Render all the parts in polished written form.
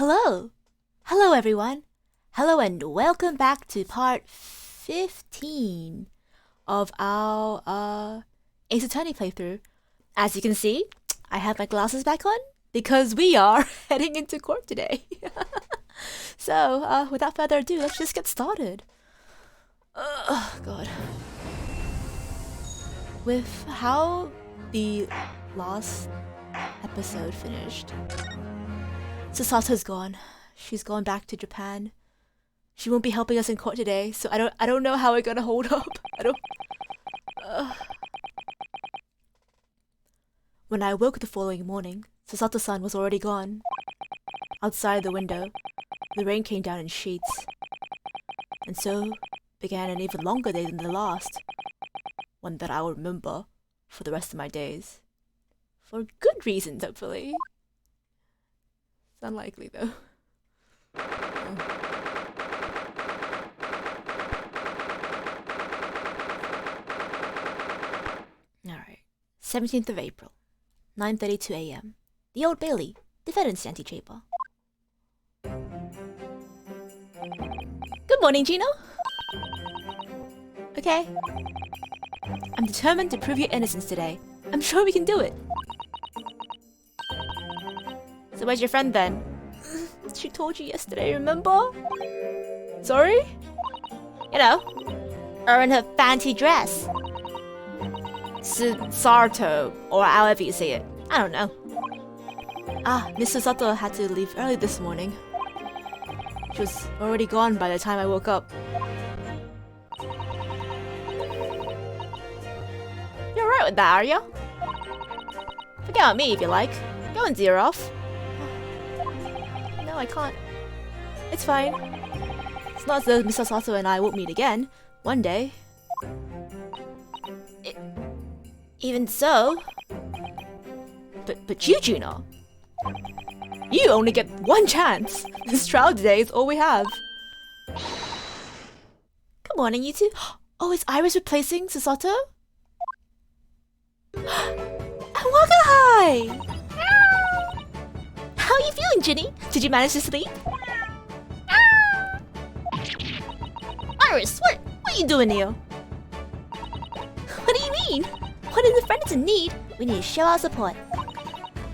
Hello! Hello everyone! Hello and welcome back to part 15 of our Ace Attorney playthrough. As you can see, I have my glasses back on because we are heading into court today. So, without further ado, let's just get started. God. With how the last episode finished, Sasato's gone. She's gone back to Japan. She won't be helping us in court today, so I don't know how we're gonna hold up. When I awoke the following morning, Sasato-san was already gone. Outside the window, the rain came down in sheets. And so began an even longer day than the last. One that I will remember for the rest of my days. For good reasons, hopefully. It's unlikely, though. Alright. 17th of April, 9:32 a.m. The Old Bailey, defendant's antechamber. Good morning, Gina. Okay. I'm determined to prove your innocence today. I'm sure we can do it. So where's your friend then? She told you yesterday, remember? Sorry? You know, her in her fancy dress. Sarto, or however you say it. I don't know. Miss Sasato had to leave early this morning. She was already gone by the time I woke up. You're alright with that, are you? Forget about me if you like. Go and zero off. No, I can't. It's fine. It's not as though Miss Sasato and I won't meet again. One day. Even so... But you, Gina. You only get one chance. This trial today is all we have. Good morning, you two. Oh, is Iris replacing Sasato? Hi! How are you feeling, Ginny? Did you manage to sleep? Iris, what are you doing here? What do you mean? When a friend is in need, we need to show our support.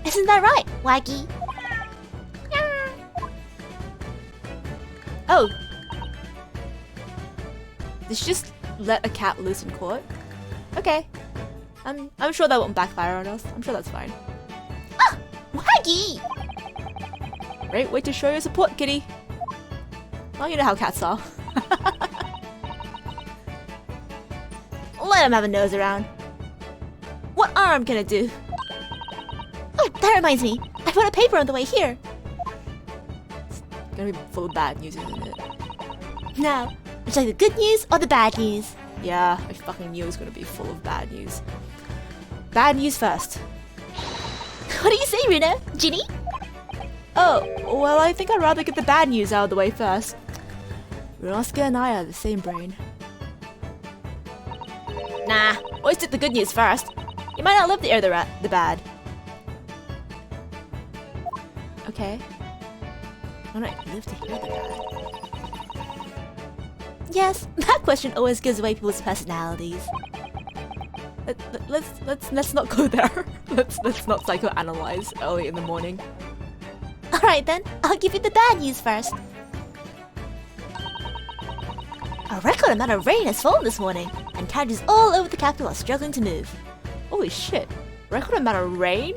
Isn't that right, Waggy? Oh. Did she just let a cat loose in court? Okay. I'm sure that won't backfire on us. I'm sure that's fine. Ah! Waggy! Great way to show your support, kitty. Well, you know how cats are. Let him have a nose around. What arm can it do? Oh, that reminds me. I put a paper on the way here. It's gonna be full of bad news, isn't it? Now, would you like the good news or the bad news? Yeah, I fucking knew it was gonna be full of bad news. Bad news first. What do you say, Runa? Ginny? Oh, well, I think I'd rather get the bad news out of the way first. Runosuke and I are the same brain. Nah, always take the good news first. You might not live to hear the bad. Okay. Why not live to hear the bad? Yes, that question always gives away people's personalities. Let's not go there. Let's not psychoanalyze early in the morning. Alright then, I'll give you the bad news first. A record amount of rain has fallen this morning, and carriages all over the capital are struggling to move. Holy shit. Record amount of rain?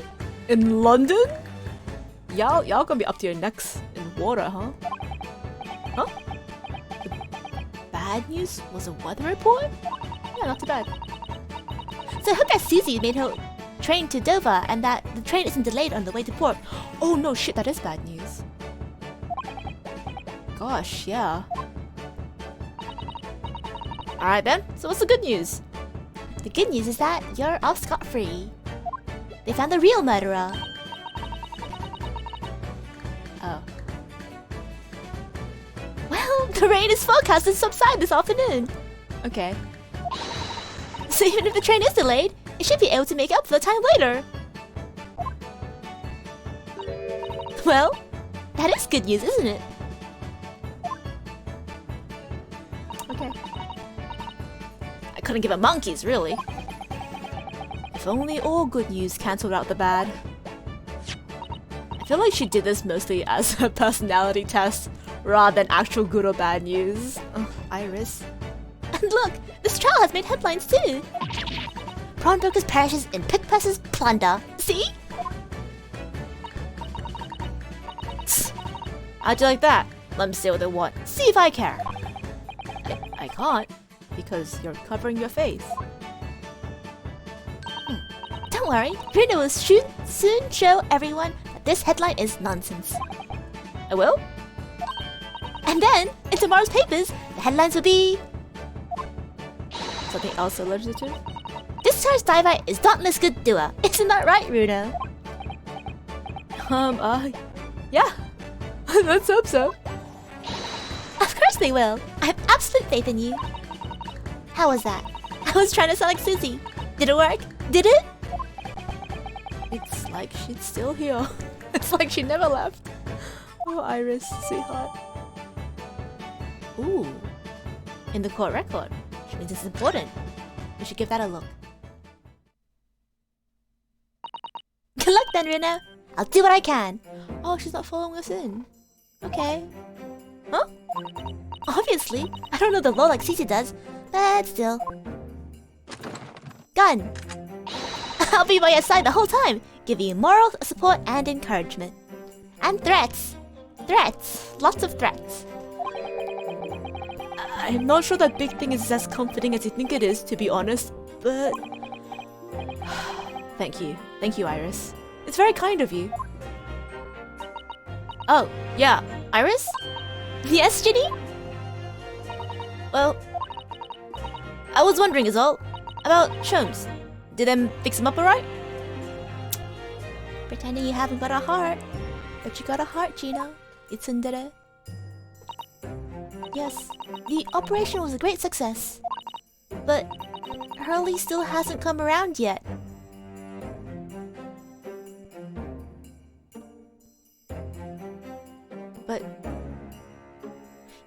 In London? Y'all gonna be up to your necks in water, huh? Huh? The bad news was a weather report? Yeah, not too bad. So I hope that Susie made her train to Dover and that the train isn't delayed on the way to port. Oh no, shit, that is bad news. Gosh, yeah. Alright then, so what's the good news? The good news is that you're off scot-free. They found the real murderer. Oh. Well, the rain is forecast to subside this afternoon. Okay. So even if the train is delayed, it should be able to make up for the time later. Well, That is good news, isn't it? Okay. I couldn't give a monkeys, really. If only all good news cancelled out the bad. I feel like she did this mostly as a personality test rather than actual good or bad news. Ugh, Iris. And look, this trial has made headlines too. Pawnbrokers perishes in pickpockets plunder. See? How'd you like that? Let me say what they want. See if I care. I can't, because you're covering your face. Don't worry, Bruno will soon show everyone that this headline is nonsense. I will? And then, in tomorrow's papers, the headlines will be... something else allergic to? Discharge diver is dauntless good doer. Isn't that right, Bruno? Yeah. Let's hope so. Of course they will. I have absolute faith in you. How was that? I was trying to sound like Susie. Did it work? Did it? It's like she's still here. It's like she never left. Oh, Iris, sweetheart. Ooh. In the court record. Which means it's important. We should give that a look. Good luck then, Runa. I'll do what I can. Oh, she's not following us in. Okay. Huh? Obviously. I don't know the law like Cece does, but still. Gun. I'll be by your side the whole time, give you moral support and encouragement. And threats. Threats. Lots of threats. I'm not sure that big thing is as comforting as you think it is, to be honest, but... Thank you. Thank you, Iris. It's very kind of you. Oh, yeah. Iris? Yes, Ginny? Well... I was wondering is all. About Sholmes. Did them fix him up alright? Pretending you haven't got a heart. But you got a heart, Gina. It's tsundere. Yes, the operation was a great success. But Hurley still hasn't come around yet. But...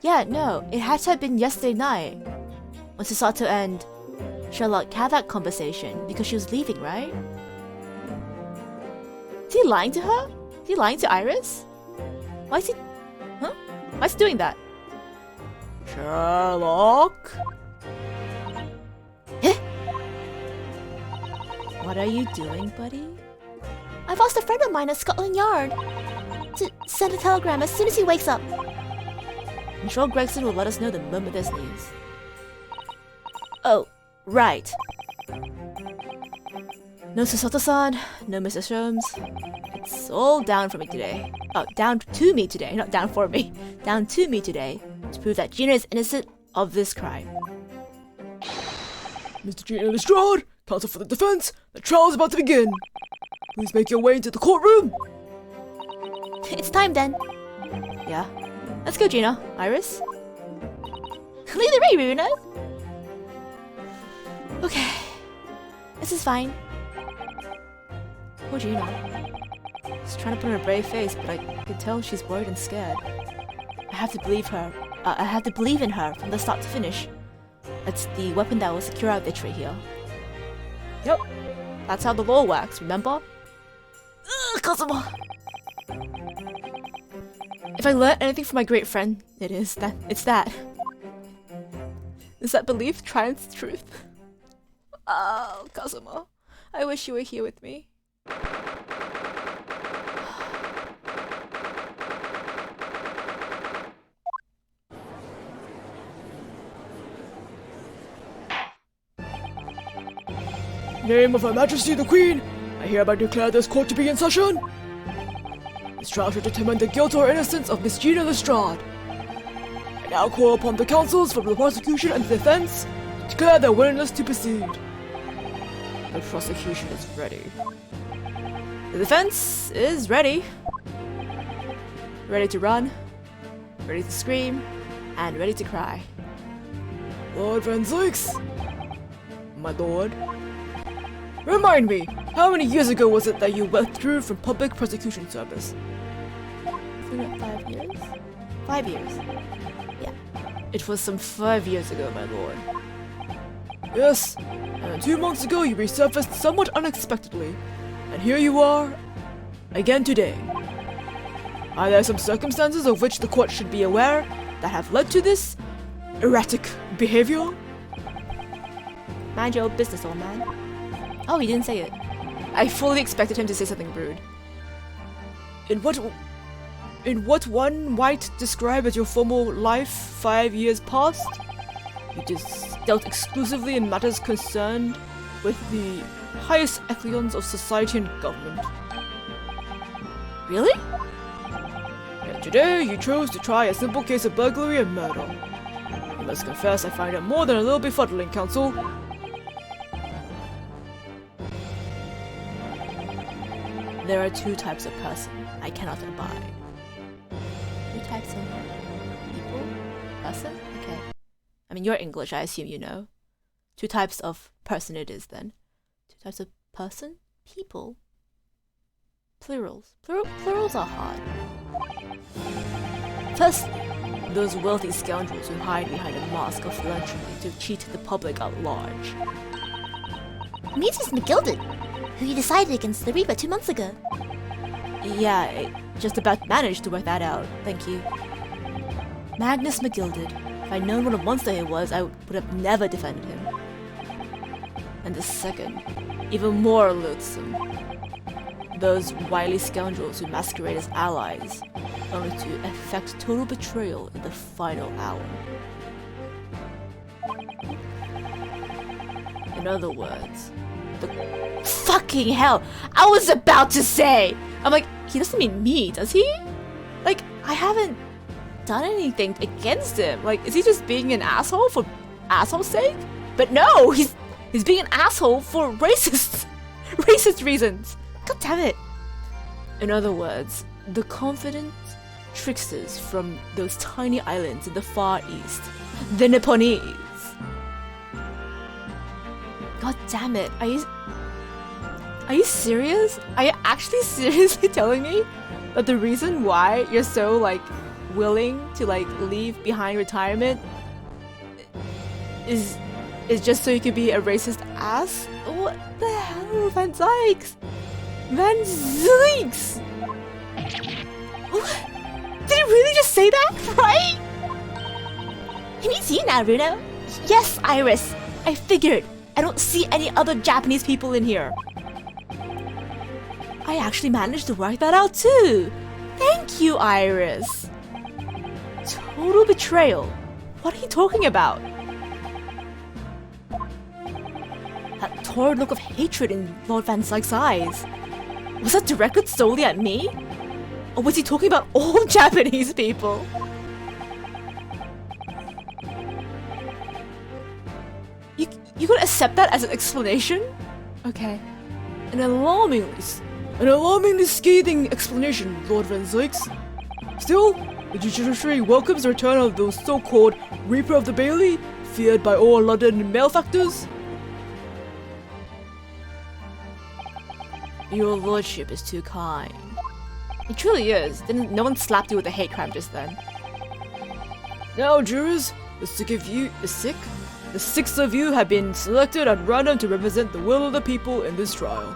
yeah, no, it had to have been yesterday night. When Susato and Sherlock had that conversation because she was leaving, right? Is he lying to her? Is he lying to Iris? Why is he... huh? Why is he doing that? Sherlock? Eh? What are you doing, buddy? I've asked a friend of mine at Scotland Yard to send a telegram as soon as he wakes up. I'm sure Gregson will let us know the moment there's news. Oh, right. No Susato-san, no Mr. Sholmes. It's all down for me today. Oh, down to me today, not down for me. Down to me today to prove that Gina is innocent of this crime. Mr. Gina Lestrade, counsel for the defense, the trial is about to begin. Please make your way into the courtroom. It's time then. Yeah. Let's go, Gina. Iris? Lead the way, Runa. Okay. This is fine. Poor Gina. She's trying to put on a brave face, but I can tell she's worried and scared. I have to believe her. I have to believe in her from the start to finish. That's the weapon that will secure our victory here. Yep. That's how the law works, remember? Ugh, Kazuma! If I learned anything from my great friend, it's that. Is that belief triumphs truth? Oh, Kazuma. I wish you were here with me. Name of Her Majesty the Queen, I hereby declare this court to be in session. This trial shall determine the guilt or innocence of Miss Gina Lestrade. I now call upon the counsels from the prosecution and the defense to declare their willingness to proceed. The prosecution is ready. The defense is ready. Ready to run, ready to scream, and ready to cry. Lord Van Zykes, my lord. Remind me, how many years ago was it that you withdrew from public prosecution service? been at 5 years? 5 years. Yeah. It was some 5 years ago, my lord. Yes, and 2 months ago you resurfaced somewhat unexpectedly, and here you are, again today. Are there some circumstances of which the court should be aware that have led to this erratic behavior? Mind your own business, old man. Oh, he didn't say it. I fully expected him to say something rude. In what one might describe as your former life 5 years past, you just dealt exclusively in matters concerned with the highest echelons of society and government. Really? And today you chose to try a simple case of burglary and murder. I must confess I find it more than a little befuddling, Counsel. There are 2 types of person I cannot abide. 2 types of people? Person? Okay. I mean, you're English, I assume you know. 2 types of person it is then. 2 types of person? People? Plurals. Plurals are hard. First, those wealthy scoundrels who hide behind a mask of philanthropy to cheat the public at large. Mrs. McGilded, who you decided against the Reaper 2 months ago. Yeah, I just about managed to work that out, thank you. Magnus McGilded. If I'd known what a monster he was, I would have never defended him. And the second, even more loathsome. Those wily scoundrels who masquerade as allies, only to effect total betrayal in the final hour. In other words, the fucking hell! I was about to say! I'm like, he doesn't mean me, does he? Like, I haven't done anything against him. Like, is he just being an asshole for asshole's sake? But no, he's being an asshole for racist reasons. God damn it. In other words, the confident tricksters from those tiny islands in the Far East, the Nipponese. God damn it, are you serious? Are you actually seriously telling me that the reason why you're so, like, willing to, like, leave behind retirement is just so you could be a racist ass? What the hell, Van Zykes? Van Zykes! What? Did he really just say that? Right? He means you now, Runo. Yes, Iris. I figured. I don't see any other Japanese people in here. I actually managed to work that out too. Thank you, Iris. Total betrayal. What are you talking about? That torrid look of hatred in Lord Van Zyk's eyes. Was that directed solely at me? Or was he talking about all Japanese people? You could accept that as an explanation? Okay. An alarmingly scathing explanation, Lord Van Zykes. Still, the judiciary welcomes the return of those so-called Reaper of the Bailey, feared by all London malefactors. Your lordship is too kind. It truly is. Didn't no one slapped you with a hate crime just then? Now, jurors, the 6 of you have been selected at random to represent the will of the people in this trial.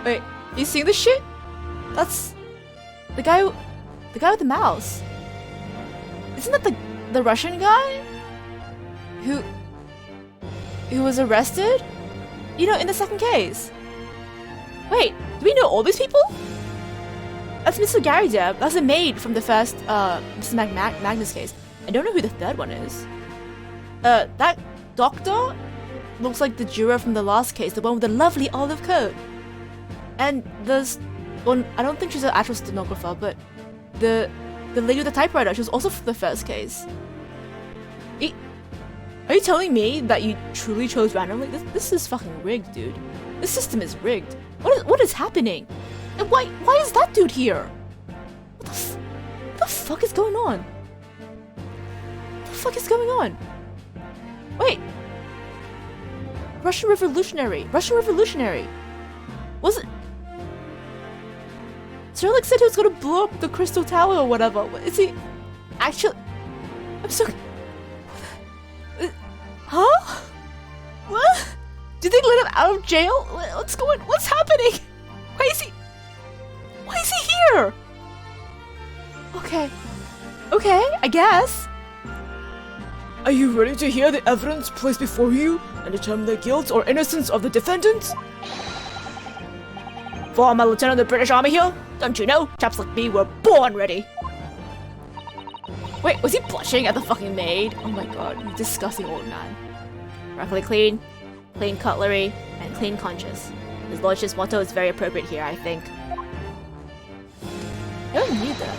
Wait, you seeing this shit? That's the guy with the mouse. Isn't that the Russian guy who was arrested? You know, in the second case. Wait, do we know all these people? That's Mr. Gary Deb. That's a maid from the first Mr. Magnus case. I don't know who the third one is. That doctor looks like the juror from the last case, the one with the lovely olive coat. And there's one, I don't think she's an actual stenographer, but the lady with the typewriter, she was also from the first case. Are you telling me that you truly chose randomly? This is fucking rigged, dude. This system is rigged. What is happening? And why is that dude here? What the fuck is going on? What the fuck is going on? Wait. Russian Revolutionary. Was it? Sterling said he was gonna blow up the Crystal Tower or whatever. Is he actually? I'm so. Huh? What? Did they let him out of jail? What's happening? Why is he here? Okay, I guess. Are you ready to hear the evidence placed before you and determine the guilt or innocence of the defendants? Former lieutenant of the British Army here? Don't you know? Chaps like me were born ready. Wait, was he blushing at the fucking maid? Oh my god, you disgusting old man. Correctly clean, clean cutlery, and clean conscience. His lordship's motto is very appropriate here, I think. I don't need that.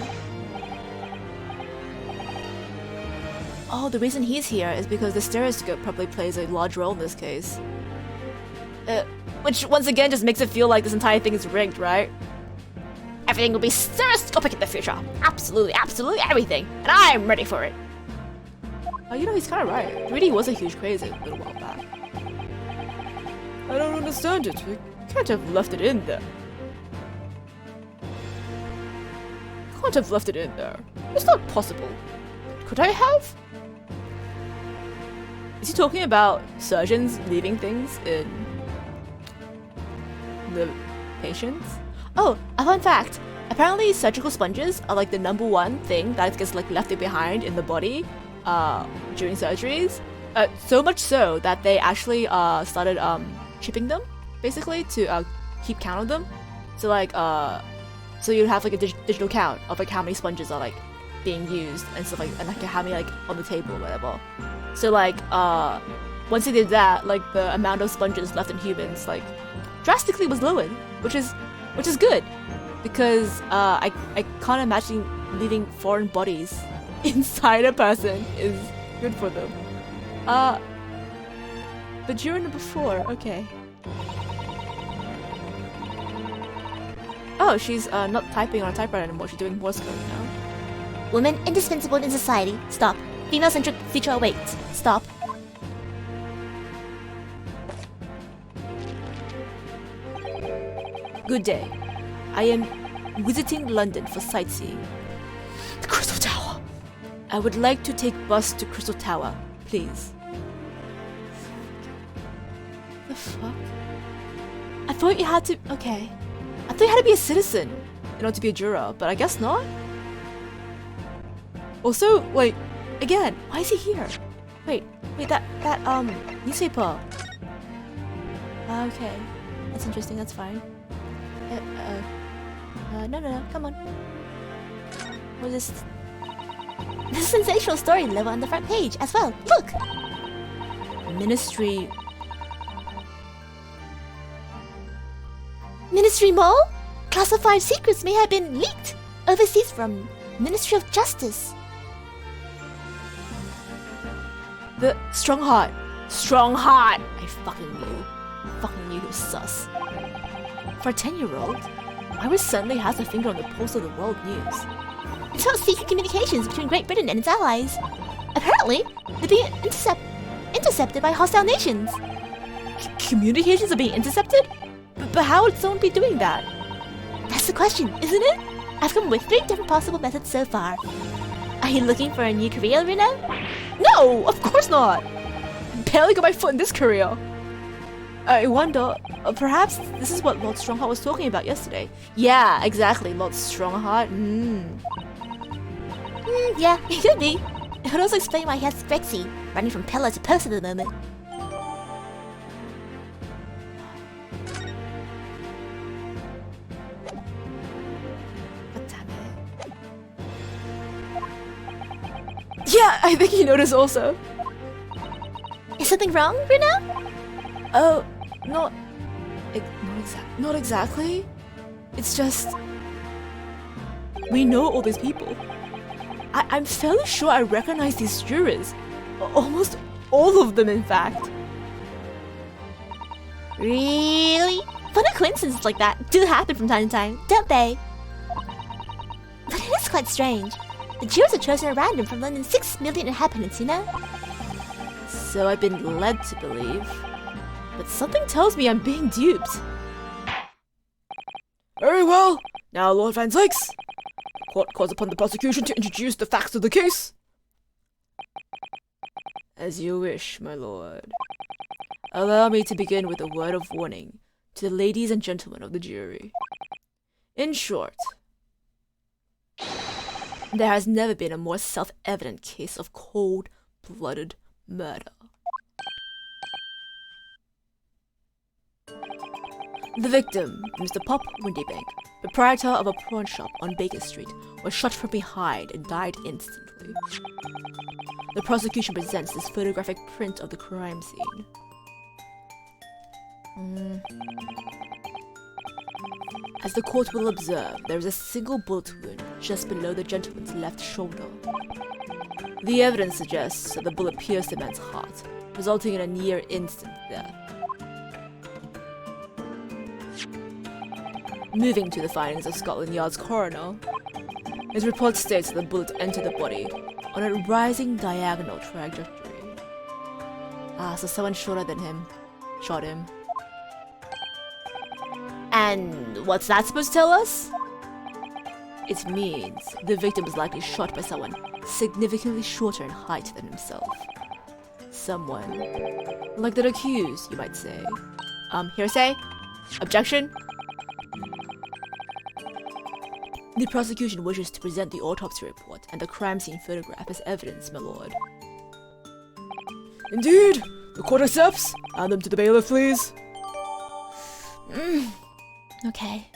Oh, the reason he's here is because the stereoscope probably plays a large role in this case. Which, once again, just makes it feel like this entire thing is rigged, right? Everything will be stereoscopic in the future. Absolutely everything. And I'm ready for it. Oh, you know, he's kind of right. 3D was a huge craze a little while back. I don't understand it. We can't have left it in there. Can't have left it in there. It's not possible. Could I have? Is he talking about surgeons leaving things in the patients? Oh, a fun fact. Apparently surgical sponges are like the #1 thing that gets like left behind in the body during surgeries. So much so that they actually started chipping them basically to keep count of them. So like so you have like a digital count of like how many sponges are like being used and stuff like, and like how many like on the table or whatever. So like once they did that, like the amount of sponges left in humans like drastically was lowered, which is good, because I can't imagine leaving foreign bodies inside a person is good for them. But during and before, okay. Oh, she's not typing on a typewriter anymore. She's doing Morse code now. Women indispensable in society. Stop. Female-centric future awaits. Stop. Good day. I am visiting London for sightseeing. The Crystal Tower. I would like to take bus to Crystal Tower, please. The fuck? I thought you had to. Okay. I thought you had to be a citizen in order to be a juror, but I guess not. Also, wait, again, why is he here? Wait, that newspaper. Okay, that's interesting. That's fine. No, come on. What is this? There's a sensational story level on the front page as well. Look! Ministry Mole? Classified secrets may have been leaked overseas from Ministry of Justice. The Strong Heart. I fucking knew he was sus. For a 10-year-old, why would suddenly has a finger on the pulse of the world news? It's about secret communications between Great Britain and its allies. Apparently, they're being intercepted by hostile nations. Communications are being intercepted? But how would someone be doing that? That's the question, isn't it? I've come up with 3 different possible methods so far. Are you looking for a new career, Reno? No, of course not. I barely got my foot in this career. I wonder, perhaps this is what Lord Strongheart was talking about yesterday. Yeah, exactly, Lord Strongheart. Yeah, it could be. It would also explain why he has Brexy, running from pillar to post at the moment. God damn it. Yeah, I think he noticed also. Is something wrong, Reno? Oh, not exactly. It's just we know all these people. I'm fairly sure I recognize these jurors. Almost all of them, in fact. Really? Funny coincidences like that do happen from time to time, don't they? But it is quite strange. The jurors are chosen at random from London's 6 million inhabitants, you know? So I've been led to believe. but something tells me I'm being duped. Very well. Now, Lord Van Sykes, the court calls upon the prosecution to introduce the facts of the case. As you wish, my lord. Allow me to begin with a word of warning to the ladies and gentlemen of the jury. In short, there has never been a more self-evident case of cold-blooded murder. The victim, Mr. Pop Windybank, proprietor of a pawn shop on Baker Street, was shot from behind and died instantly. The prosecution presents this photographic print of the crime scene. As the court will observe, there is a single bullet wound just below the gentleman's left shoulder. The evidence suggests that the bullet pierced the man's heart, resulting in a near-instant death. Moving to the findings of Scotland Yard's coroner, his report states that the bullet entered the body on a rising diagonal trajectory. So someone shorter than him shot him. And what's that supposed to tell us? It means the victim was likely shot by someone significantly shorter in height than himself. Someone like the accused, you might say. Hearsay? Objection? The prosecution wishes to present the autopsy report and the crime scene photograph as evidence, my lord. Indeed, the court accepts. Hand them to the bailiff, please. Okay.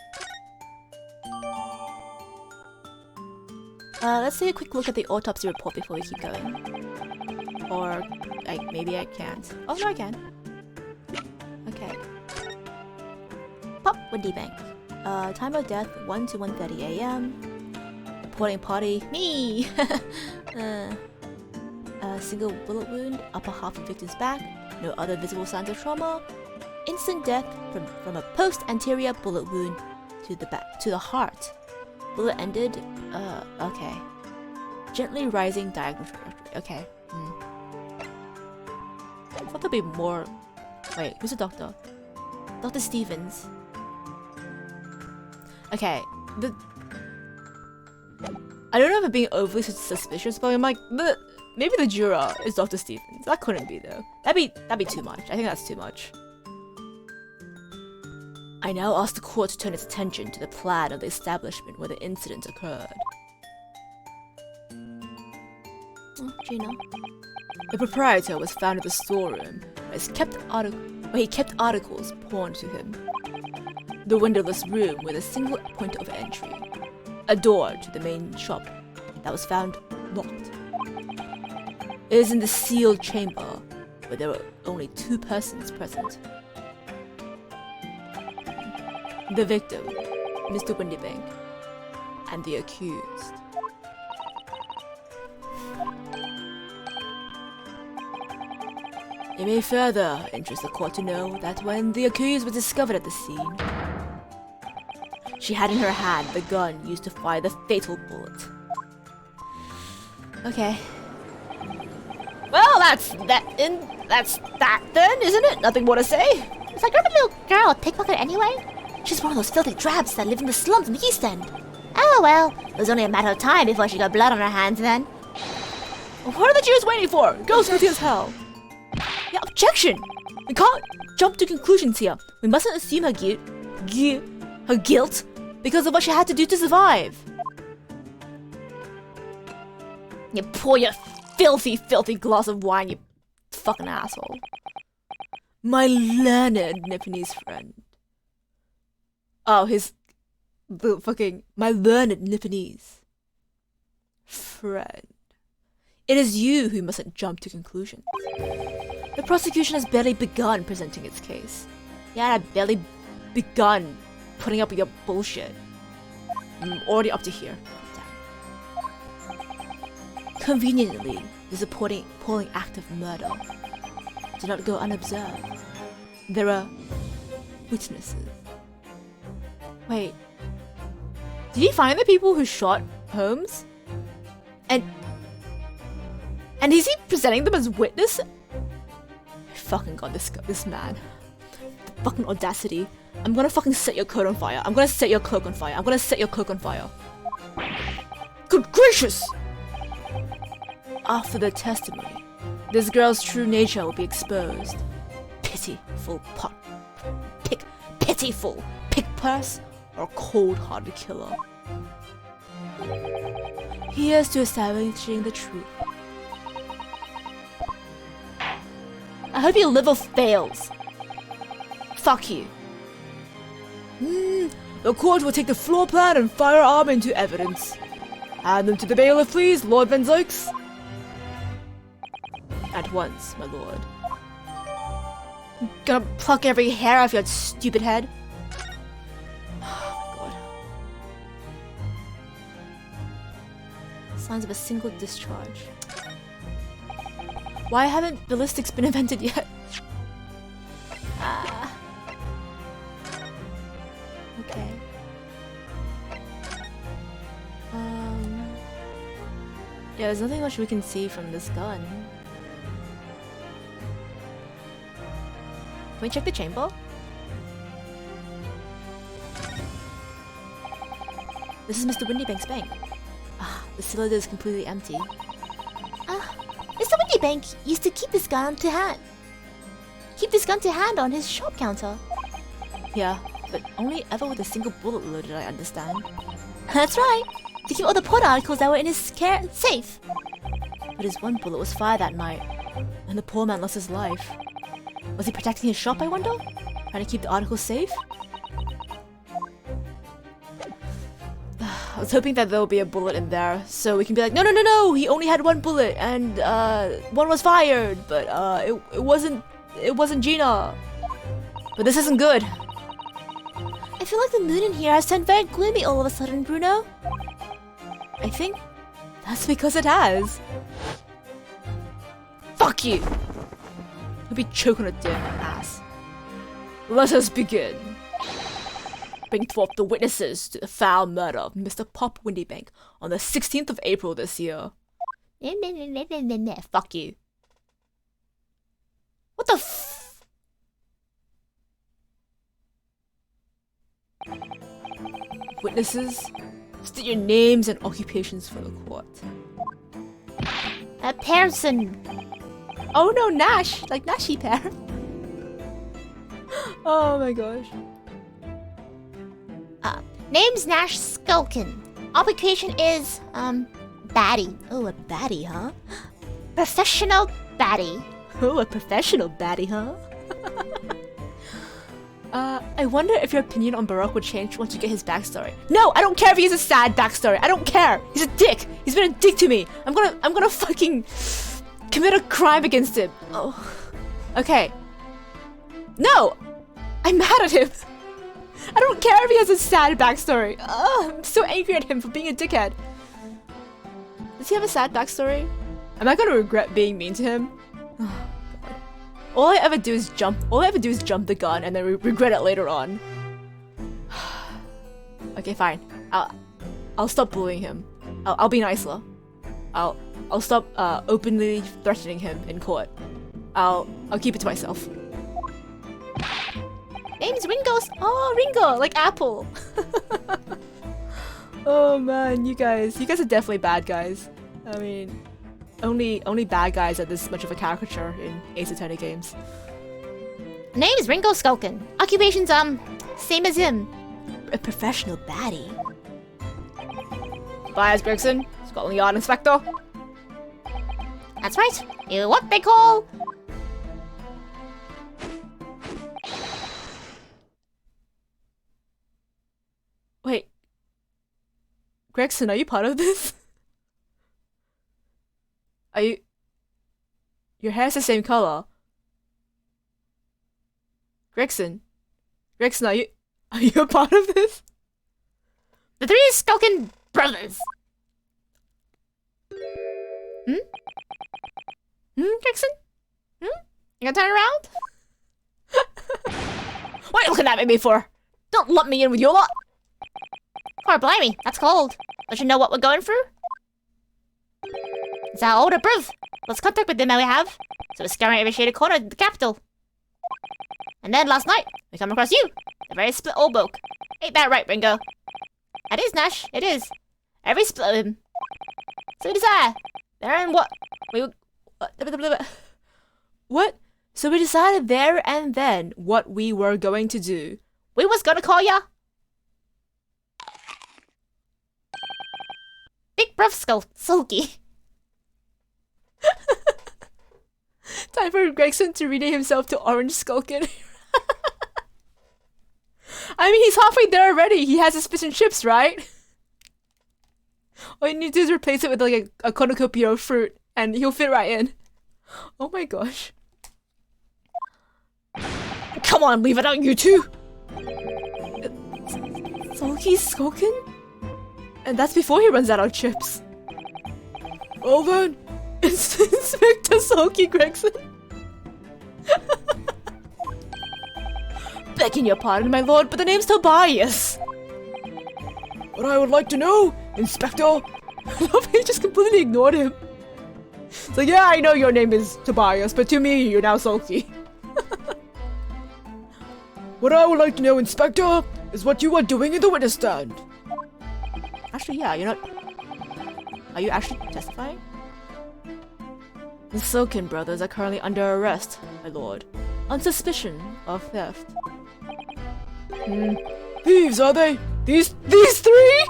Let's take a quick look at the autopsy report before we keep going. Or, maybe I can't. Oh, no, I can. Okay. Pop Windybank. Time of death, 1 to 1:30 a.m. Reporting party, me! Single bullet wound, upper half of victim's back, no other visible signs of trauma. Instant death from a post-anterior bullet wound to the heart. Bullet ended, okay. Gently rising diagonal trajectory, okay. I thought there'd be more. Wait, who's the doctor? Dr. Stevens. Okay, I don't know if I'm being overly suspicious, but I'm like, maybe the juror is Dr. Stevens. That couldn't be though. That'd be too much. I think that's too much. I now ask the court to turn its attention to the plan of the establishment where the incident occurred. Oh, Gina. The proprietor was found in the storeroom where he kept articles pawned to him. The windowless room with a single point of entry. A door to the main shop that was found locked. It is in the sealed chamber where there were only 2 persons present. The victim, Mr. Windybank, and the accused. It may further interest the court to know that when the accused was discovered at the scene, she had in her hand the gun used to fire the fatal bullet. Okay. Well, that's that then, isn't it? Nothing more to say. Is that little girl a pickpocket anyway? She's one of those filthy drabs that live in the slums in the East End. Oh well, it was only a matter of time before she got blood on her hands then. What are the Jews waiting for? Go smooth as hell. Yeah, objection! We can't jump to conclusions here. We mustn't assume her guilt because of what she had to do to survive. You pour your filthy, filthy glass of wine, you fucking asshole. My learned Nipponese friend. Oh, my learned Nipponese friend. It is you who mustn't jump to conclusions. The prosecution has barely begun presenting its case. Yeah, I've barely begun putting up with your bullshit. I'm already up to here. Conveniently, this appalling act of murder did not go unobserved. There are witnesses. Wait, did he find the people who shot Holmes? And is he presenting them as witness? I fucking got this man. fucking audacity. I'm gonna fucking set your coat on fire. I'm gonna set your cloak on fire. I'm gonna set your cloak on fire. Good gracious! After the testimony, this girl's true nature will be exposed. Pitiful pitiful pig purse or cold-hearted killer. Here's to establishing the truth. I hope your liver fails. Fuck you. The court will take the floor plan and firearm into evidence. Hand them to the bailiff, please, Lord Van Zykes. At once, my lord. Gonna pluck every hair off your stupid head. Oh my god. Signs of a single discharge. Why haven't ballistics been invented yet? Ah. Okay. Yeah, there's nothing much we can see from this gun. Can we check the chamber? This is Mr. Windybank's bank. Ah, the cylinder is completely empty. Mr. Windybank used to keep this gun to hand. Keep this gun to hand on his shop counter. Yeah, but only ever with a single bullet loaded, I understand. That's right. To keep all the pawn articles that were in his safe. But his one bullet was fired that night, and the poor man lost his life. Was he protecting his shop, I wonder? Trying to keep the articles safe? I was hoping that there will be a bullet in there, so we can be like, no, no, no, no, he only had one bullet, and one was fired, but it wasn't Gina. But this isn't good. I feel like the mood in here has turned very gloomy all of a sudden, Bruno. I think that's because it has. Fuck you! I'll be choking a damn ass. Let us begin. Bring forth the witnesses to the foul murder of Mr. Pop Windybank on the 16th of April this year. Fuck you. What the f- Witnesses, state your names and occupations for the court. Pearson. Oh no, Nash! Like Nashy Pear. Oh my gosh. Name's Nash Skulkin. Occupation is, baddie. Oh, a baddie, huh? Professional baddie. Oh, a professional baddie, huh? I wonder if your opinion on Baroque would change once you get his backstory. No, I don't care if he has a sad backstory. I don't care. He's a dick. He's been a dick to me. I'm gonna fucking commit a crime against him. Oh. Okay. No! I'm mad at him. I don't care if he has a sad backstory. Ugh, I'm so angry at him for being a dickhead. Does he have a sad backstory? Am I gonna regret being mean to him? Oh, God. All I ever do is jump the gun and then regret it later on. Okay, fine. I'll stop bullying him. I'll be nicer. I'll stop openly threatening him in court. I'll keep it to myself. Name's Ringo. Oh, Ringo, like Apple. Oh man, you guys are definitely bad guys. I mean, only bad guys are this much of a caricature in Ace Attorney games. Name's Ringo Skulkin. Occupation's, same as him. A professional baddie. Tobias Gregson, Scotland Yard Inspector. That's right. You're what they call... Wait. Gregson, are you part of this? Are you... Your hair's the same color. Gregson, are you a part of this? The three Skulkin brothers. Gregson? You gonna turn around? What are you looking at me for? Don't lump me in with your lot. Or blimey, that's cold. Don't you know what we're going through? It's our older bruv. Let's contact with them that we have. So we're scouring every shaded corner of the capital. And then last night, we come across you, the very split old bloke. Ain't that right, Ringo? It is, Nash, it is. Every split of him. So we decided, there and what? What? So we decided there and then what we were going to do. We was gonna call ya Big Bruv Sulky. Time for Gregson to rename himself to Orange Skulkin. I mean, he's halfway there already. He has his fish and chips, right? All you need to do is replace it with like a cornucopia of fruit, and he'll fit right in. Oh my gosh. Come on, leave it out, you two. Sulky Skulkin? And that's before he runs out of chips. Well then, Inspector Sulky Gregson. Begging your pardon, my lord, but the name's Tobias. what I would like to know, Inspector, I love how he just completely ignored him. It's like, yeah, I know your name is Tobias, but to me, you're now Sulky. what I would like to know, Inspector, is what you are doing in the witness stand. Actually, yeah, you're not... Are you actually testifying? The Silken brothers are currently under arrest, my lord, on suspicion of theft. Thieves, are they? These three?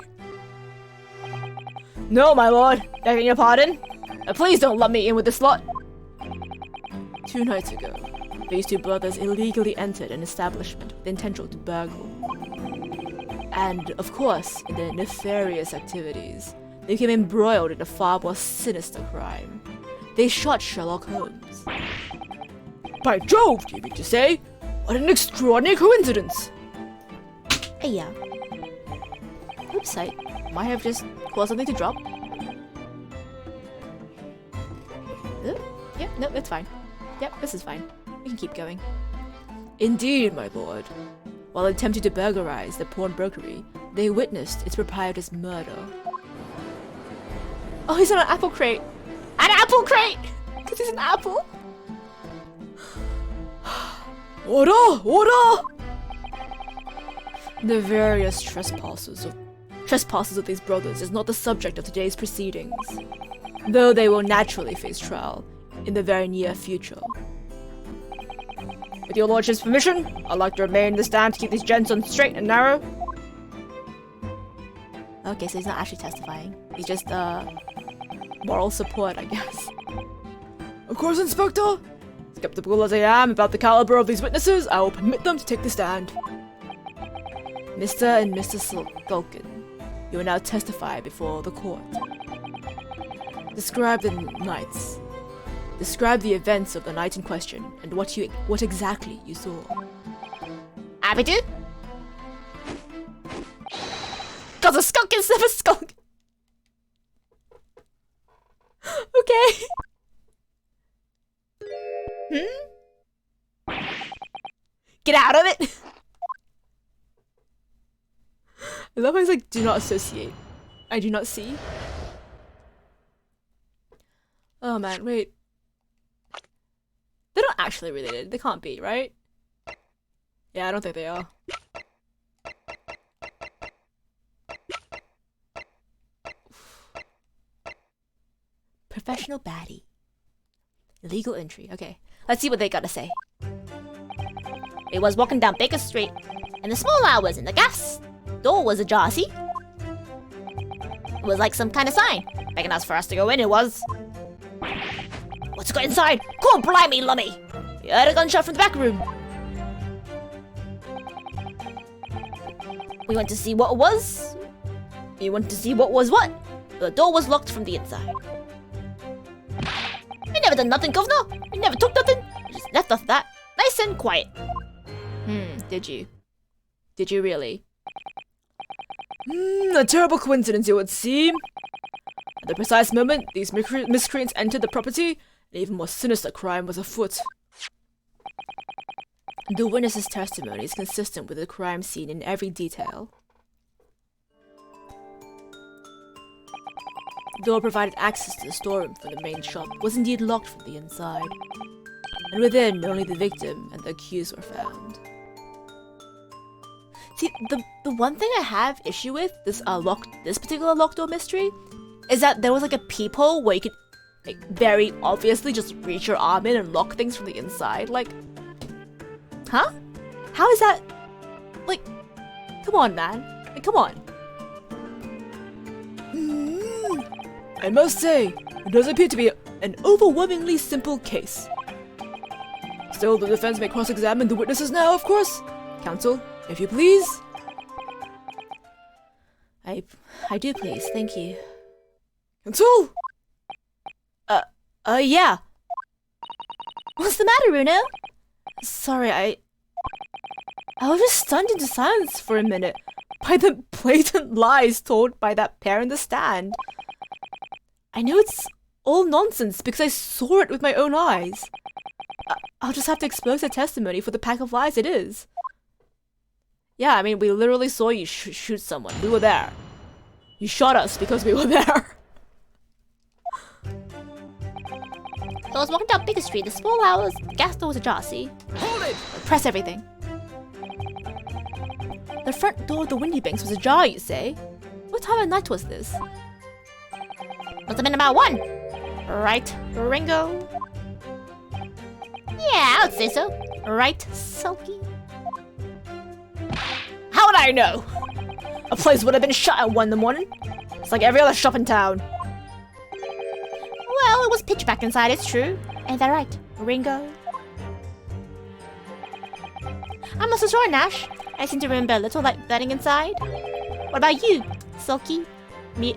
No, my lord. Begging your pardon. Please don't lump me in with this lot. 2 nights ago, these 2 brothers illegally entered an establishment with the intention to burgle. And, of course, in their nefarious activities, they became embroiled in a far more sinister crime. They shot Sherlock Holmes. By Jove, do you mean to say? What an extraordinary coincidence! Hey, yeah. Website might have just caused something to drop. Yeah, no, it's fine. Yep, this is fine. We can keep going. Indeed, my lord. While attempting to burglarize the pawnbrokery, they witnessed its proprietor's murder. Oh, he's on an apple crate! An apple crate! Because he's an apple! Order! Order! The various trespasses of these brothers is not the subject of today's proceedings, though they will naturally face trial in the very near future. With your lordship's permission, I'd like to remain in the stand to keep these gents on straight and narrow. Okay, so he's not actually testifying. He's just, moral support, I guess. Of course, Inspector. Skeptical as I am about the caliber of these witnesses, I will permit them to take the stand. Mr. and Mrs. Skulkin, you will now testify before the court. Describe the nights. Describe the events of the night in question and what exactly you saw. Happy to? Cause a skunk is never skunk. Okay. Get out of it. I love how he's like, do not associate. I do not see. Oh man, wait. They're not actually related. They can't be, right? Yeah, I don't think they are. Professional baddie. Illegal entry. Okay, let's see what they gotta say. We was walking down Baker Street. In the small hours in the gas door was ajar, see? It was like some kind of sign, begging us for us to go in, it was. What's got inside? God blimey, lummy! We heard a gunshot from the back room. We went to see what it was. We went to see what was what. But the door was locked from the inside. We never done nothing, governor. We never took nothing. We just left off that, nice and quiet. Did you? Did you really? A terrible coincidence, it would seem. At the precise moment these miscreants entered the property, an even more sinister crime was afoot. The witness's testimony is consistent with the crime scene in every detail. The door provided access to the storeroom from the main shop was indeed locked from the inside. and within only the victim and the accused were found. See, the one thing I have issue with this particular locked door mystery is that there was like a peephole where you could like very obviously just reach your arm in and lock things from the inside. Like, huh? How is that? Like, come on, man. Like, come on. I must say, it does appear to be an overwhelmingly simple case. Still, the defense may cross-examine the witnesses now, of course. Counsel, if you please. I do please, thank you. Counsel! Yeah. What's the matter, Runo? Sorry, I was just stunned into silence for a minute by the blatant lies told by that pair in the stand. I know it's all nonsense because I saw it with my own eyes. I'll just have to expose their testimony for the pack of lies it is. Yeah, I mean, we literally saw you shoot someone. We were there. You shot us because we were there. So I was walking down Baker Street. The small hours, the gas door was ajar, see? Hold it! Press everything. The front door of the Windy Banks was ajar, you say? What time of night was this? Must have been about 1. Right, Ringo? Yeah, I would say so. Right, Sulky? How would I know? A place would have been shut at 1 in the morning. It's like every other shop in town. Well, it was pitch black inside, it's true. Ain't that right, Ringo? I'm not so sure, Nash. I seem to remember a little light burning inside. What about you, Sulky? Me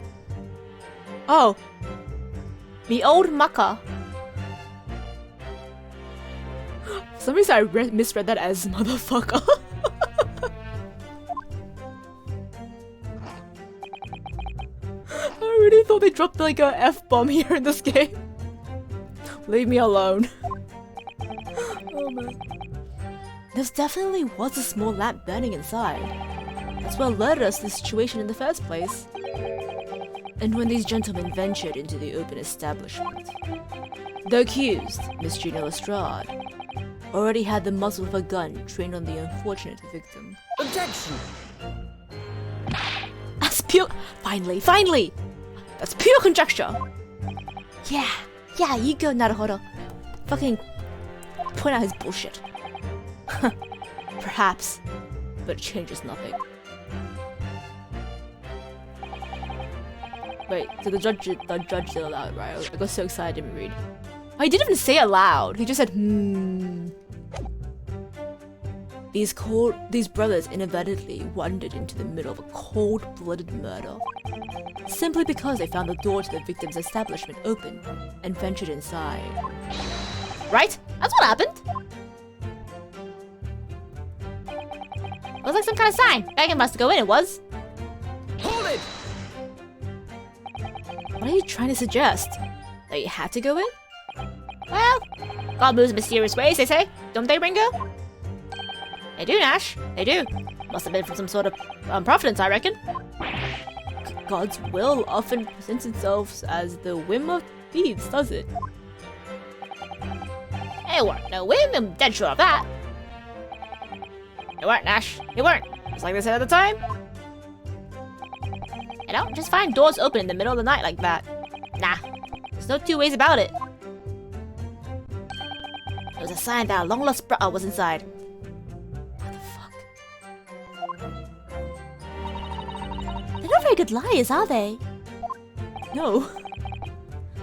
old mucker. For some reason I misread that as motherfucker. I really thought they dropped like a F-bomb here in this game. Leave me alone. Oh man. There definitely was a small lamp burning inside. That's what alerted us to the situation in the first place. And when these gentlemen ventured into the open establishment, the accused, Miss Gina Lestrade, already had the muzzle of a gun trained on the unfortunate victim. Objection! That's pure— Finally! That's pure conjecture! Yeah, you go, Naruhodo. Fucking point out his bullshit. Perhaps, but it changes nothing. Wait, so the judge did it aloud, right? I got so excited I didn't read. Oh, he didn't even say it loud. He just said, These brothers inadvertently wandered into the middle of a cold-blooded murder. Simply because they found the door to the victim's establishment open and ventured inside. Right? That's what happened. It was like some kind of sign. Begging us to go in, it was. Hold it! What are you trying to suggest? That you had to go in? Well, God moves in mysterious ways, they say. Don't they, Ringo? They do, Nash. They do. Must have been from some sort of providence, I reckon. God's will often presents itself as the whim of thieves, does it? It weren't no whim, I'm dead sure of that. It weren't, Nash. It weren't. Just like they said at the time. You don't just find doors open in the middle of the night like that. Nah. There's no two ways about it. It was a sign that a long-lost brother was inside. What the fuck? They're not very good liars, are they? No.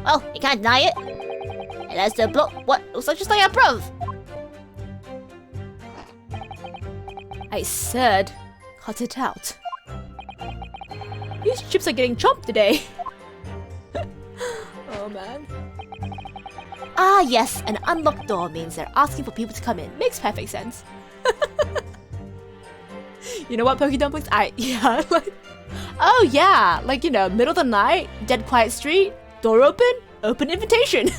Well, you can't deny it. And as to block what looks like just like a bruv. I said, cut it out. These chips are getting chopped today. Oh man. Ah yes, an unlocked door means they're asking for people to come in. Makes perfect sense. You know what, Pokey Dumplings? Yeah, like, oh yeah, like, you know, middle of the night, dead quiet street, door open, open invitation.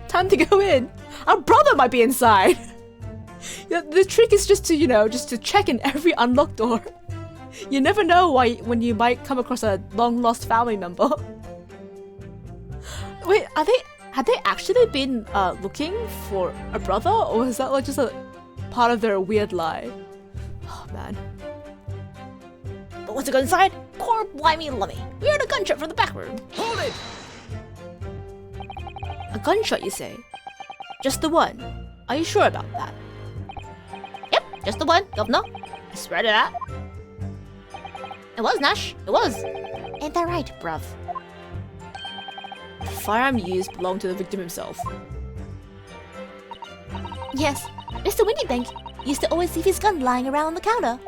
Time to go in. Our brother might be inside. The trick is just to, you know, just to check in every unlocked door. You never know when you might come across a long-lost family member. Wait, Had they actually been looking for a brother, or was that like just a part of their weird lie? Oh man. But once I got inside, poor blimey lummy, we heard a gunshot from the back room. Hold it! A gunshot, you say? Just the one? Are you sure about that? Yep, just the one, governor. I swear to that. It was, Nash. It was. Ain't that right, bruv? The firearm used belonged to the victim himself. Yes, Mr. Windybank used to always leave his gun lying around on the counter.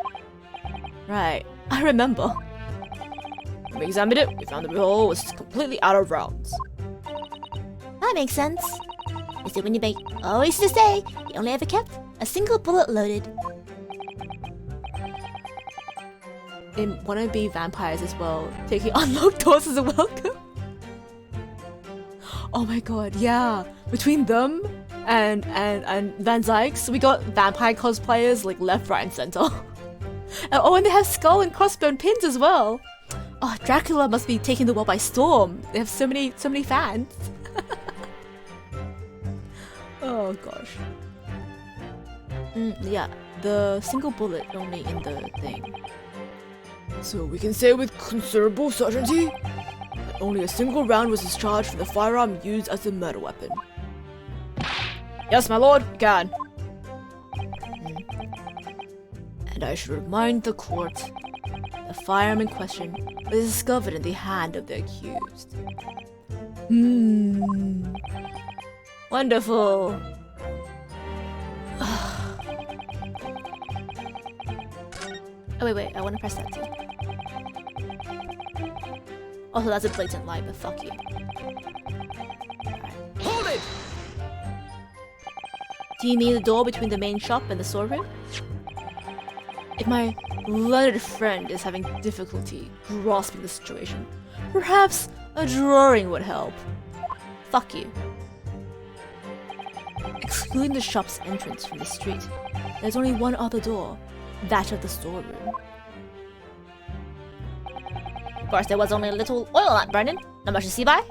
Right, I remember. When we examined it, we found the hole was completely out of rounds. That makes sense. Mr. Windybank always used to say he only ever kept a single bullet loaded. In wannabe vampires as well, taking unlocked doors as a welcome. Oh my god, yeah. Between them and Van Zykes, we got vampire cosplayers like left, right, and center. Oh, and they have skull and crossbone pins as well. Oh, Dracula must be taking the world by storm. They have so many fans. Oh gosh. Yeah, the single bullet only in the thing. So we can say with considerable certainty that only a single round was discharged from the firearm used as a murder weapon. Yes, my lord, you can. And I should remind the court, the firearm in question was discovered in the hand of the accused. Wonderful. Oh wait, I want to press that too. Also, that's a blatant lie, but fuck you. Alright. Hold it! Do you mean the door between the main shop and the storeroom? If my learned friend is having difficulty grasping the situation, perhaps a drawing would help. Fuck you. Excluding the shop's entrance from the street, there's only one other door, that of the storeroom. Of course, there was only a little oil lamp burning, not much to see by.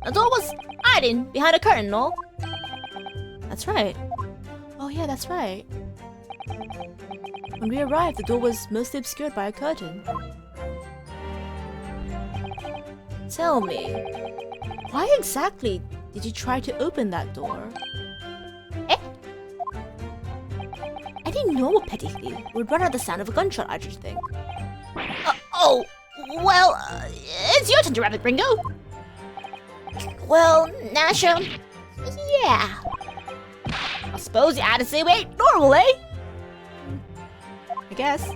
The door was hiding behind a curtain and all. That's right. Oh yeah, that's right. When we arrived, the door was mostly obscured by a curtain. Tell me, why exactly did you try to open that door? Eh? Any normal petty thief would run at the sound of a gunshot, I should think. It's your turn to rabbit, Bringo. Well, Nash, yeah. I suppose you had to say we ain't normal, eh? I guess.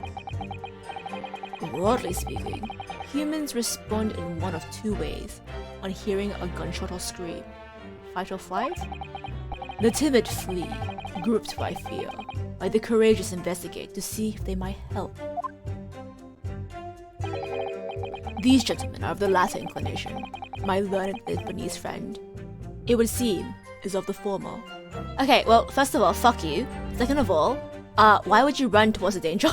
Broadly speaking, humans respond in one of two ways on hearing a gunshot or scream. Fight or flight? The timid flee, grouped by fear, while the courageous investigate to see if they might help. These gentlemen are of the latter inclination, my learned Japanese friend. It would seem is of the former. Okay, well, first of all, fuck you. Second of all, why would you run towards the danger?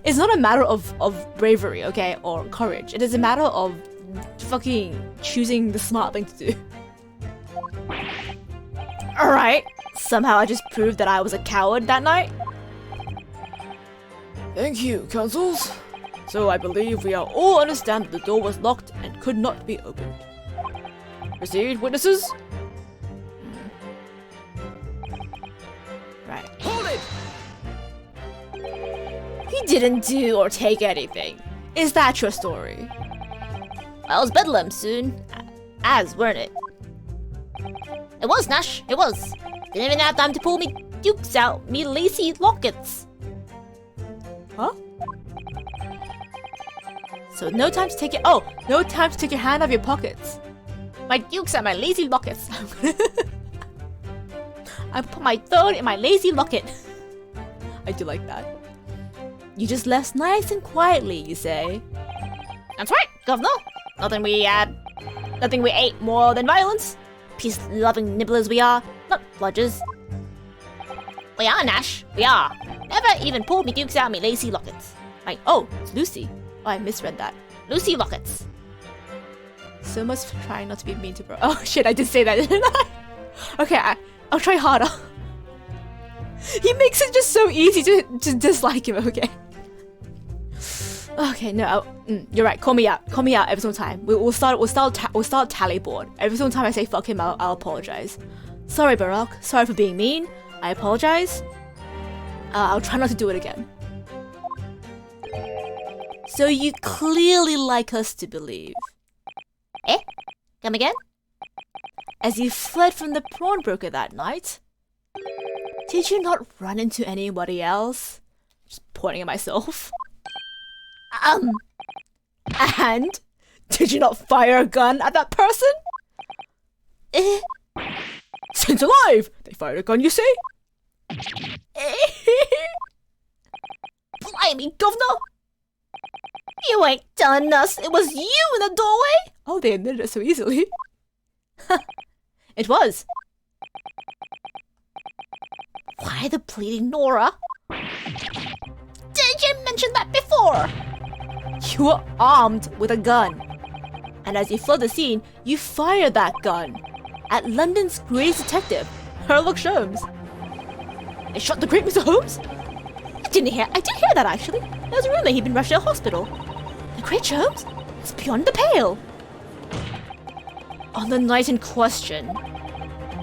It's not a matter of bravery, okay, or courage. It is a matter of fucking choosing the smart thing to do. Alright, somehow I just proved that I was a coward that night. Thank you, counsels. So I believe we are all understand that the door was locked and could not be opened. Proceed, witnesses. Right. Hold it! He didn't do or take anything. Is that your story? Well, it's Bedlam soon. As, weren't it? It was, Nash. It was. Didn't even have time to pull me dukes out, me lacy lockets. Huh? So no time to take it. Oh, no time to take your hand out of your pockets. My dukes are my lazy lockets. I put my third in my lazy locket. I do like that. You just left nice and quietly, you say? That's right, governor. Nothing we ate more than violence. Peace-loving nibblers we are, not bludgers. We are, Nash. We are. Never even pulled me dukes out me lacy lockets. Oh, it's Lucy. Oh, I misread that. Lucy lockets. so much for trying not to be mean to bro. Oh shit, I did say that, didn't I? Okay, I'll try harder. He makes it just so easy to dislike him, okay? Okay, no, you're right. Call me out every single time. We'll start tally board. Every single time I say fuck him, I'll apologize. Sorry, Barack. Sorry for being mean. I apologize. I'll try not to do it again. So you clearly like us to believe. Eh? Come again? As you fled from the pawnbroker that night, did you not run into anybody else? Just pointing at myself. And did you not fire a gun at that person? Since alive! They fired a gun, you see? Blimey, governor! You ain't telling us it was you in the doorway? Oh, they admitted it so easily. It was. Why the bleeding Nora? Did you mention that before? You were armed with a gun. And as you fled the scene, you fired that gun at London's greatest detective, Sherlock Holmes. They shot the great Mr. Holmes? I did hear that actually. There was a rumor he'd been rushed to a hospital. The great Holmes? It's beyond the pale. On the night in question,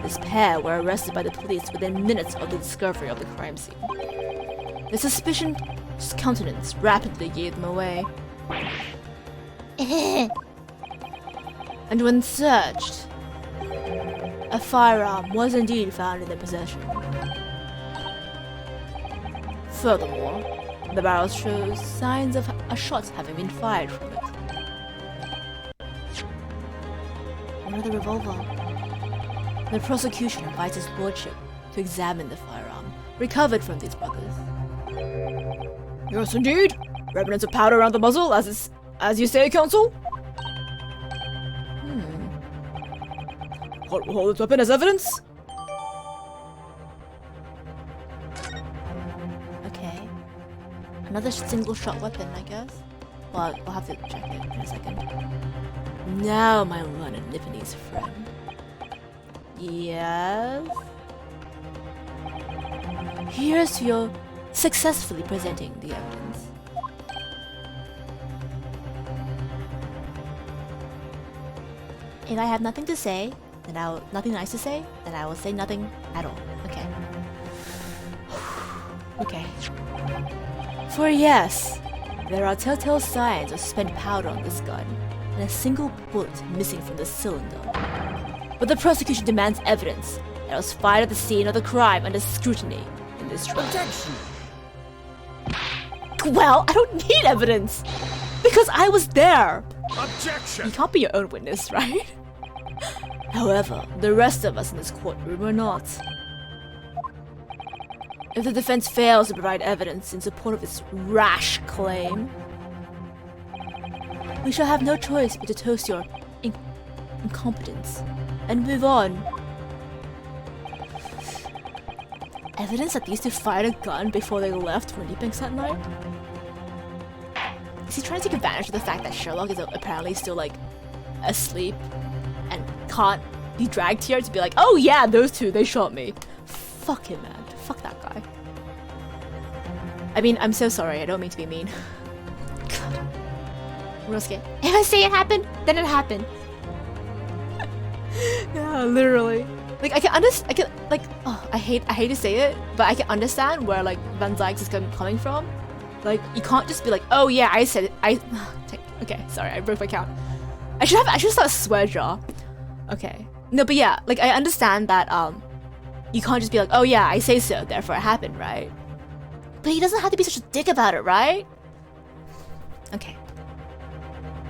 this pair were arrested by the police within minutes of the discovery of the crime scene. The suspicion's countenance rapidly gave them away. And when searched, a firearm was indeed found in their possession. Furthermore, the barrel shows signs of a shot having been fired from it. Another revolver. The prosecution invites his lordship to examine the firearm recovered from these brothers. Yes, indeed. Remnants of powder around the muzzle, as you say, counsel. Court will hold this weapon as evidence. Okay. Another single-shot weapon, I guess. Well, I'll have to check it in a second. Now, my learned Nipponese friend. Yes? Here's to your successfully presenting the evidence. If I have nothing to say, nothing nice to say, then I will say nothing at all. Okay. Okay. For yes, there are telltale signs of spent powder on this gun, and a single bullet missing from the cylinder. But the prosecution demands evidence that was fired at the scene of the crime under scrutiny in this trial. Objection! Well, I don't need evidence! Because I was there! Objection! You can't be your own witness, right? However, the rest of us in this courtroom are not. If the defense fails to provide evidence in support of its rash claim, we shall have no choice but to toast your incompetence and move on. Evidence that these two fired a gun before they left for Banks that night? Is he trying to take advantage of the fact that Sherlock is apparently still, like, asleep and can't be dragged here to be like, oh yeah, those two, they shot me. Fuck him, man. Fuck that guy. I mean, I'm so sorry. I don't mean to be mean. God. I'm real scared. If I say it happened, then it happened. Yeah, literally. Like, I can understand, I hate to say it, but I can understand where, like, Van Dyke's is coming from. Like, you can't just be like, oh yeah, I said it, okay, sorry, I broke my count. I should start a swear jar. Okay. No, but yeah, like, I understand that, you can't just be like, oh yeah, I say so, therefore it happened, right? But he doesn't have to be such a dick about it, right? Okay.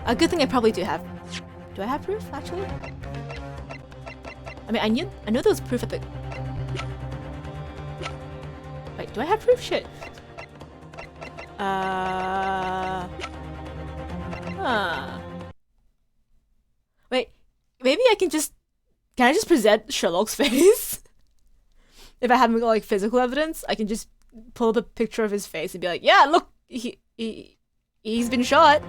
A good thing I probably do have. Do I have proof, actually? I mean, I know there was proof at the... Wait, do I have proof? Shit. Wait, maybe I can just... Can I just present Sherlock's face? If I haven't got, like, physical evidence, I can just pull up a picture of his face and be like, yeah, look, he's been shot.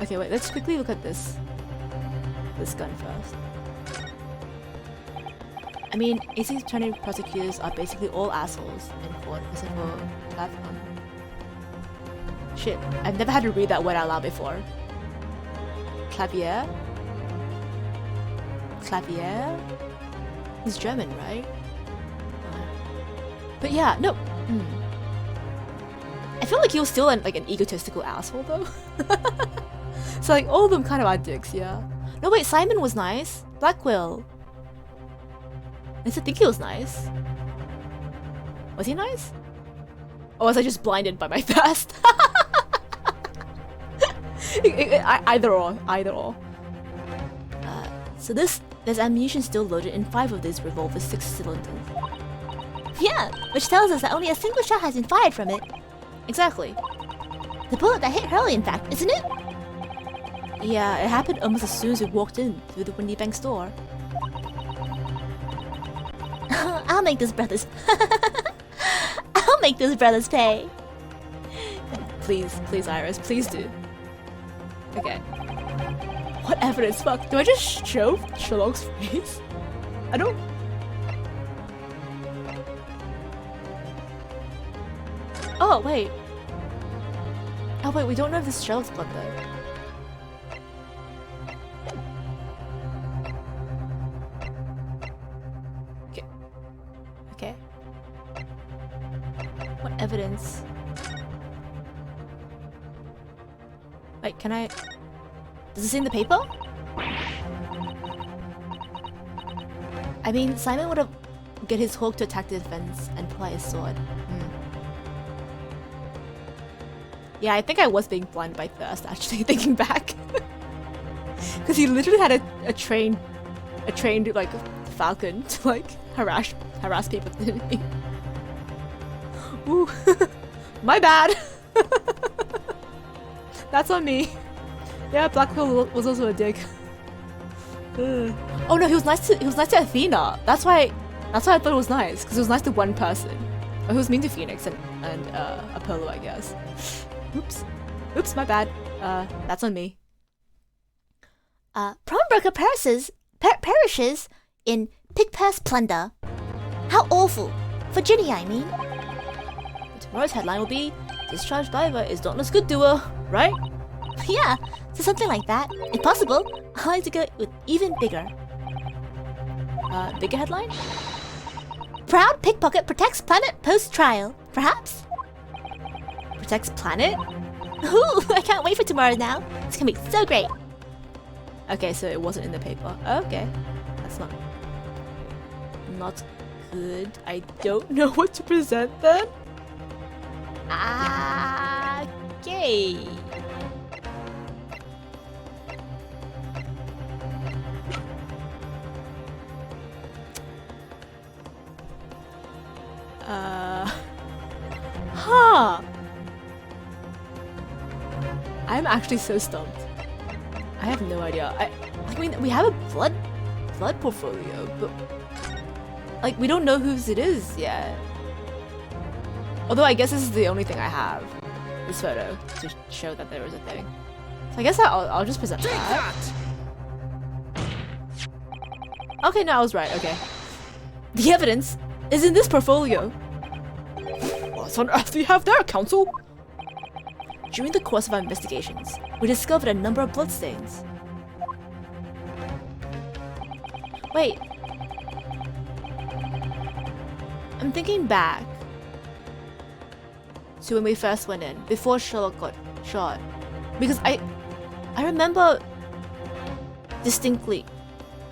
Okay, wait, let's quickly look at this gun first. I mean, AC attorney prosecutors are basically all assholes in court, except for Clapham. Shit, I've never had to read that word out loud before. Clavier? Clavier? He's German, right? But yeah, no. I feel like he was still an egotistical asshole though. So like all of them kind of are dicks, yeah. No wait, Simon was nice. Blackwell. I still think he was nice. Was he nice? Or was I just blinded by my past? Either or. So there's ammunition still loaded in 5 of these revolvers, 6 cylinders. Yeah, which tells us that only a single shot has been fired from it. Exactly. The bullet that hit Hurley, in fact, isn't it? Yeah, it happened almost as soon as we walked in through the Windy Bank store. I'll make those brothers. I'll make those brothers pay. Please, Iris, please do. Okay. What evidence? Fuck. Do I just show Sherlock's face? I don't. Oh wait. Oh wait, we don't know if this is Sherlock's blood though. Okay. What evidence? Wait, can I... Does it say in the paper? I mean, Simon would have get his hawk to attack the defense and pull out his sword. Yeah, I think I was being blinded by thirst, actually, thinking back. Because he literally had a trained, like, falcon to, like, harass people, didn't he? Ooh. My bad! That's on me. Yeah, Blackwell was also a dick. Oh no, he was nice to Athena. That's why I thought it was nice, because it was nice to one person. But he was mean to Phoenix and Apollo, I guess. Oops, my bad. That's on me. Pawnbroker perishes in pig purse plunder. How awful. For Ginny, I mean. Tomorrow's headline will be, Discharged diver is Dauntless Good Doer, right? Yeah, so something like that. If possible, I like to go with even bigger. Bigger headline? Proud pickpocket protects planet post-trial. Perhaps? Protects planet? Ooh, I can't wait for tomorrow now. It's gonna be so great. Okay, so it wasn't in the paper. Okay. That's not good. I don't know what to present then. Okay. Huh. I'm actually so stumped. I have no idea. I mean, we have a blood portfolio, but like we don't know whose it is yet. Although I guess this is the only thing I have, this photo, to show that there was a thing. So I guess I'll just present that. Okay, no, I was right. Okay, the evidence is in this portfolio. What on earth do you have there, counsel? During the course of our investigations, we discovered a number of bloodstains. Wait. I'm thinking back to when we first went in, before Sherlock got shot. Because I remember distinctly,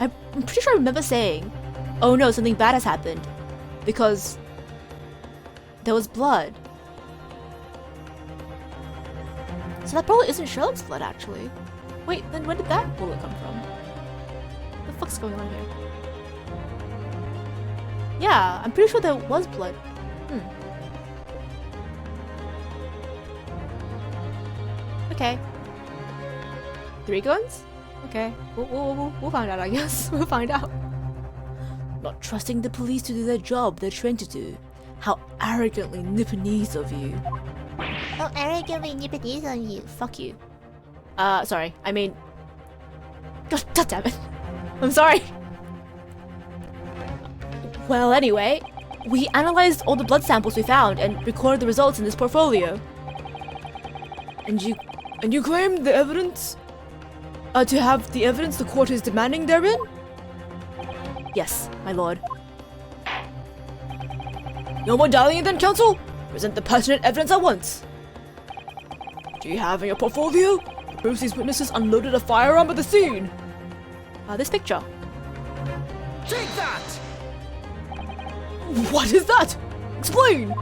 I'm pretty sure I remember saying, oh no, something bad has happened. Because there was blood. So that probably isn't Sherlock's blood, actually. Wait, then where did that bullet come from? What the fuck's going on here? Yeah, I'm pretty sure there was blood. Okay. 3 guns? Okay. We'll find out, I guess. We'll find out. Not trusting the police to do their job they're trained to do. How arrogantly Nipponese of you. Oh, arrogantly Nipponese on you. Fuck you. Sorry. I mean... God damn it. I'm sorry. Well, anyway, we analyzed all the blood samples we found and recorded the results in this portfolio. And you claim the evidence? To have the evidence the court is demanding therein? Yes, my lord. No more dallying then, counsel! Present the pertinent evidence at once. Do you have in your portfolio proofs these witnesses unloaded a firearm at the scene? This picture. Take that! What is that? Explain!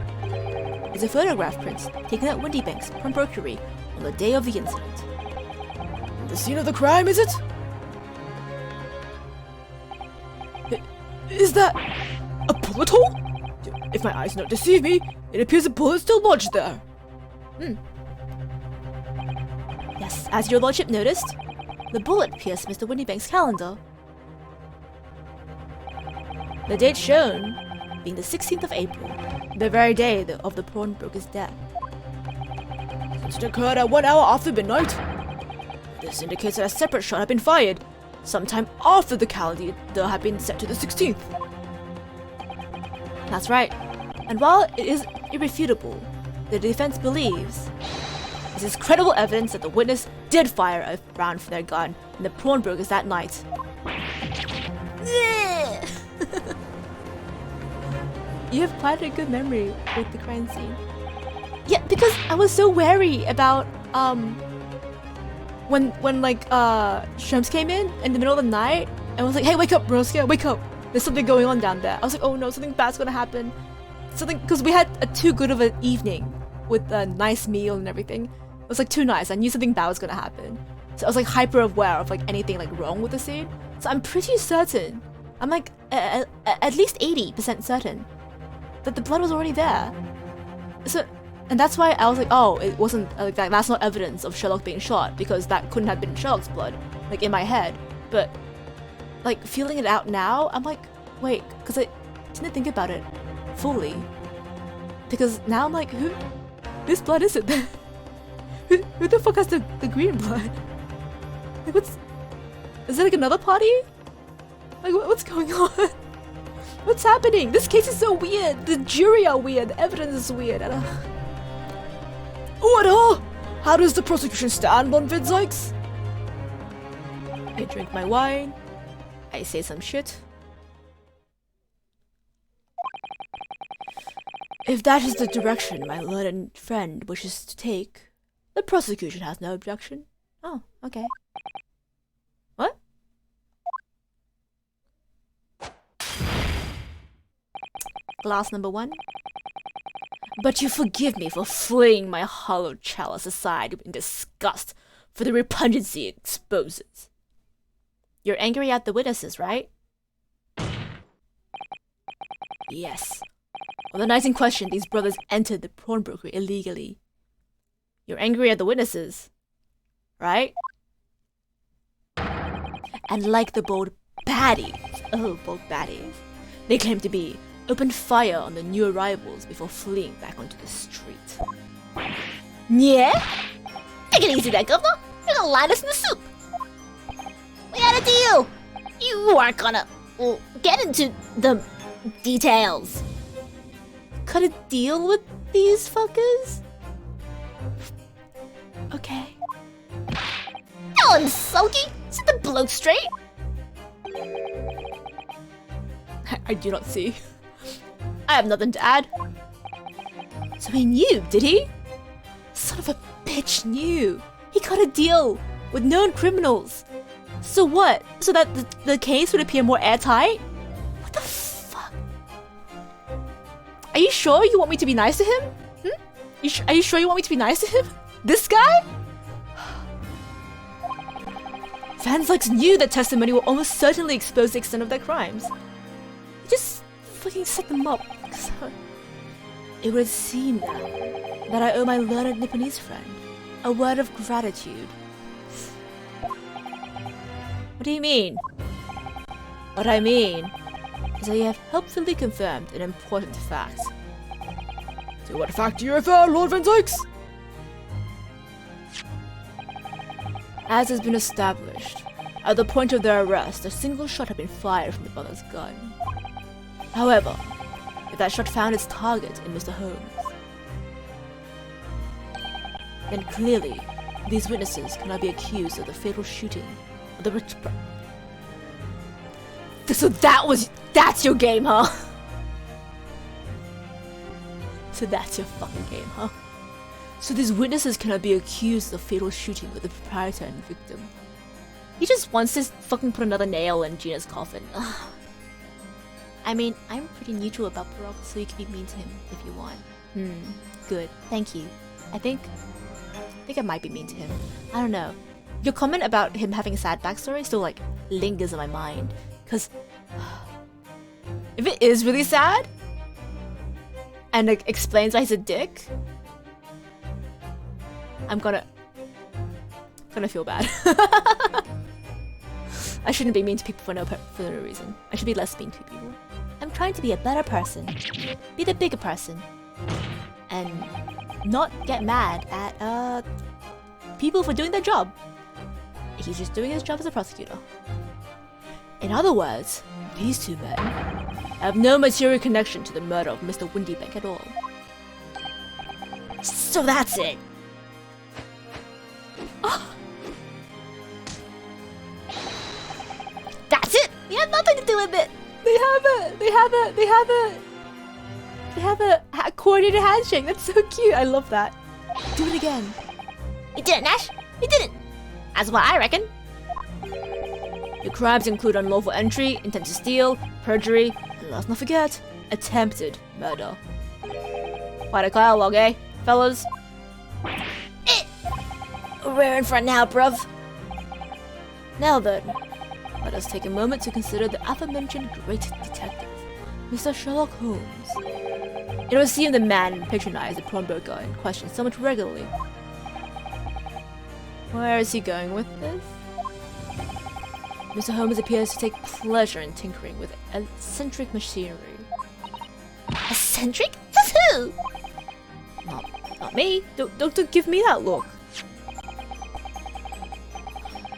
It's a photograph print taken at Windybank's from Mercury on the day of the incident. The scene of the crime, is it? Is that a bullet hole? If my eyes don't deceive me, it appears a bullet still lodged there. Yes, as your lordship noticed, the bullet pierced Mr. Windybank's calendar. The date shown being the 16th of April, the very day of the pawnbroker's death. It occurred at 1 hour after midnight. This indicates that a separate shot had been fired sometime after the calendar had been set to the 16th. That's right. And while it is irrefutable, the defense believes this is credible evidence that the witness did fire a round from their gun in the pawnbrokers that night. You have quite a good memory with the crime scene. Yeah, because I was so wary about when Shrimps came in the middle of the night and was like, "Hey, wake up, Broska, wake up! There's something going on down there." I was like, "Oh no, something bad's gonna happen." Something, because we had a too good of an evening with a nice meal and everything. It was like too nice. I knew something bad was gonna happen, so I was like hyper aware of like anything like wrong with the scene. So I'm pretty certain, I'm like at least 80% certain that the blood was already there. So, and that's why I was like, oh, it wasn't like that. That's not evidence of Sherlock being shot, because that couldn't have been Sherlock's blood, like in my head. But like feeling it out now, I'm like, wait, because I didn't think about it fully. Because now I'm like, whose blood is it then? who the fuck has the green blood? Like, is it like another party? Like, what's going on? What's happening? This case is so weird. The jury are weird. The evidence is weird. What? How does the prosecution stand on Vid Sykes? I drink my wine. I say some shit. If that is the direction my learned friend wishes to take, the prosecution has no objection. Oh, okay. What? Glass number 1. But you forgive me for flinging my hollow chalice aside in disgust for the repugnancy it exposes. You're angry at the witnesses, right? Yes. On the night in question, these brothers entered the pawnbroker illegally. You're angry at the witnesses, right? And like the bold baddies, they claim to be, opened fire on the new arrivals before fleeing back onto the street. Yeah? Take it easy there, Governor. You're gonna line us in the soup. We had a deal. You aren't gonna get into the details. Cut a deal with these fuckers? Okay. Tell him, sulky. Set the bloke straight. I do not see. I have nothing to add. So he knew, did he? Son of a bitch knew. He cut a deal with known criminals. So what? So that the case would appear more airtight? What the fuck? Are you sure you want me to be nice to him? Are you sure you want me to be nice to him? This guy? Van Sykes knew that testimony will almost certainly expose the extent of their crimes. He just fucking set them up. So it would seem now that I owe my learned Nipponese friend a word of gratitude. What do you mean? What I mean is that you have helpfully confirmed an important fact. To what fact do you refer, Lord Van Sykes? As has been established, at the point of their arrest, a single shot had been fired from the brother's gun. However, if that shot found its target in Mr. Holmes, then clearly these witnesses cannot be accused of the fatal shooting of the rich So that's your game, huh? So that's your fucking game, huh? So these witnesses cannot be accused of the fatal shooting of the proprietor and victim. He just wants to fucking put another nail in Gina's coffin. Ugh. I mean, I'm pretty neutral about Brock, so you can be mean to him if you want. Good. Thank you. I think I might be mean to him. I don't know. Your comment about him having a sad backstory still like lingers in my mind. Cause if it is really sad and it explains why he's a dick, I'm gonna feel bad. I shouldn't be mean to people for no reason. I should be less mean to people. I'm trying to be a better person. Be the bigger person. And not get mad at people for doing their job. He's just doing his job as a prosecutor. In other words, these two men have no material connection to the murder of Mr. Windybank at all. So that's it. That's it. He had nothing to do with it. They have a coordinated handshake. That's so cute. I love that. Do it again. He didn't, Nash. He didn't. That's what I reckon. The crimes include unlawful entry, intent to steal, perjury, and let's not forget, attempted murder. Quite a dialogue, eh, fellas? We're in front now, bruv. Now then, let us take a moment to consider the aforementioned great detective, Mr. Sherlock Holmes. It would seem the man patronized the pawnbroker in question so much regularly. Where is he going with this? Mr. Holmes appears to take pleasure in tinkering with eccentric machinery. Eccentric? Says who? Not me. Don't give me that look.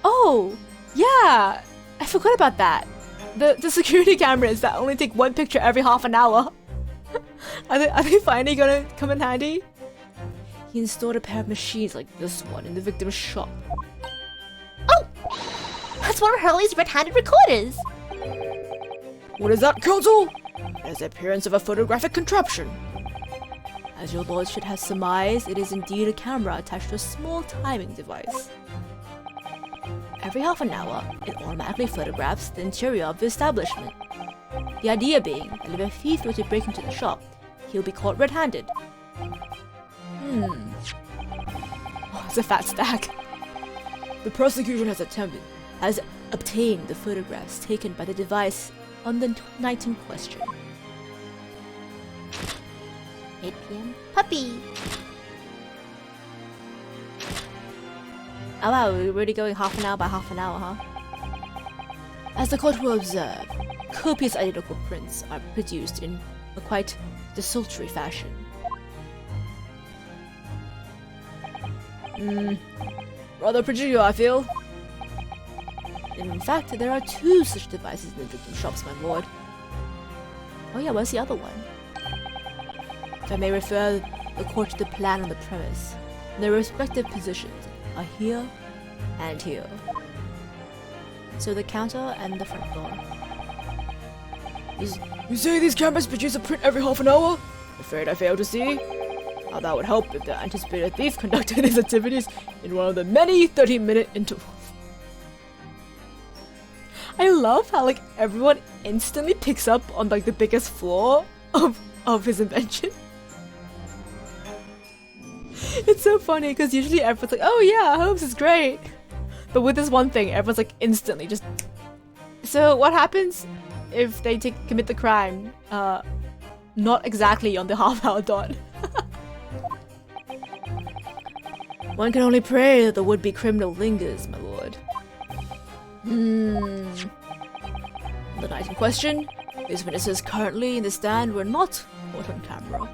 Oh, yeah. I forgot about that. The security cameras that only take one picture every half an hour. Are they finally gonna come in handy? He installed a pair of machines like this one in the victim's shop. Oh! That's one of Hurley's red-handed recorders! What is that, counsel? It has the appearance of a photographic contraption. As your lord should have surmised, it is indeed a camera attached to a small timing device. Every half an hour, it automatically photographs the interior of the establishment. The idea being that if a thief were to break into the shop, he'll be caught red-handed. Oh, it's a fat stack. The prosecution has obtained the photographs taken by the device on the night in question. 8 p.m. Puppy! Oh wow, we're already going half an hour by half an hour, huh? As the court will observe, copious identical prints are produced in a quite desultory fashion. Rather prodigious, I feel. In fact, there are 2 such devices in the victim shops, my lord. Oh yeah, where's the other one? If I may refer the court to the plan on the premise, their respective positions are here and here. So the counter and the front door. You say these cameras produce a print every half an hour? Afraid I fail to see. How that would help if the anticipated thief conducted his activities in one of the many 30-minute intervals. I love how like everyone instantly picks up on like the biggest flaw of his invention. It's so funny because usually everyone's like, oh yeah, Holmes is great. But with this one thing, everyone's like instantly just... So what happens if they commit the crime not exactly on the half-hour dot? One can only pray that the would-be criminal lingers, my lord. The night in question, these witnesses currently in the stand were not caught on camera.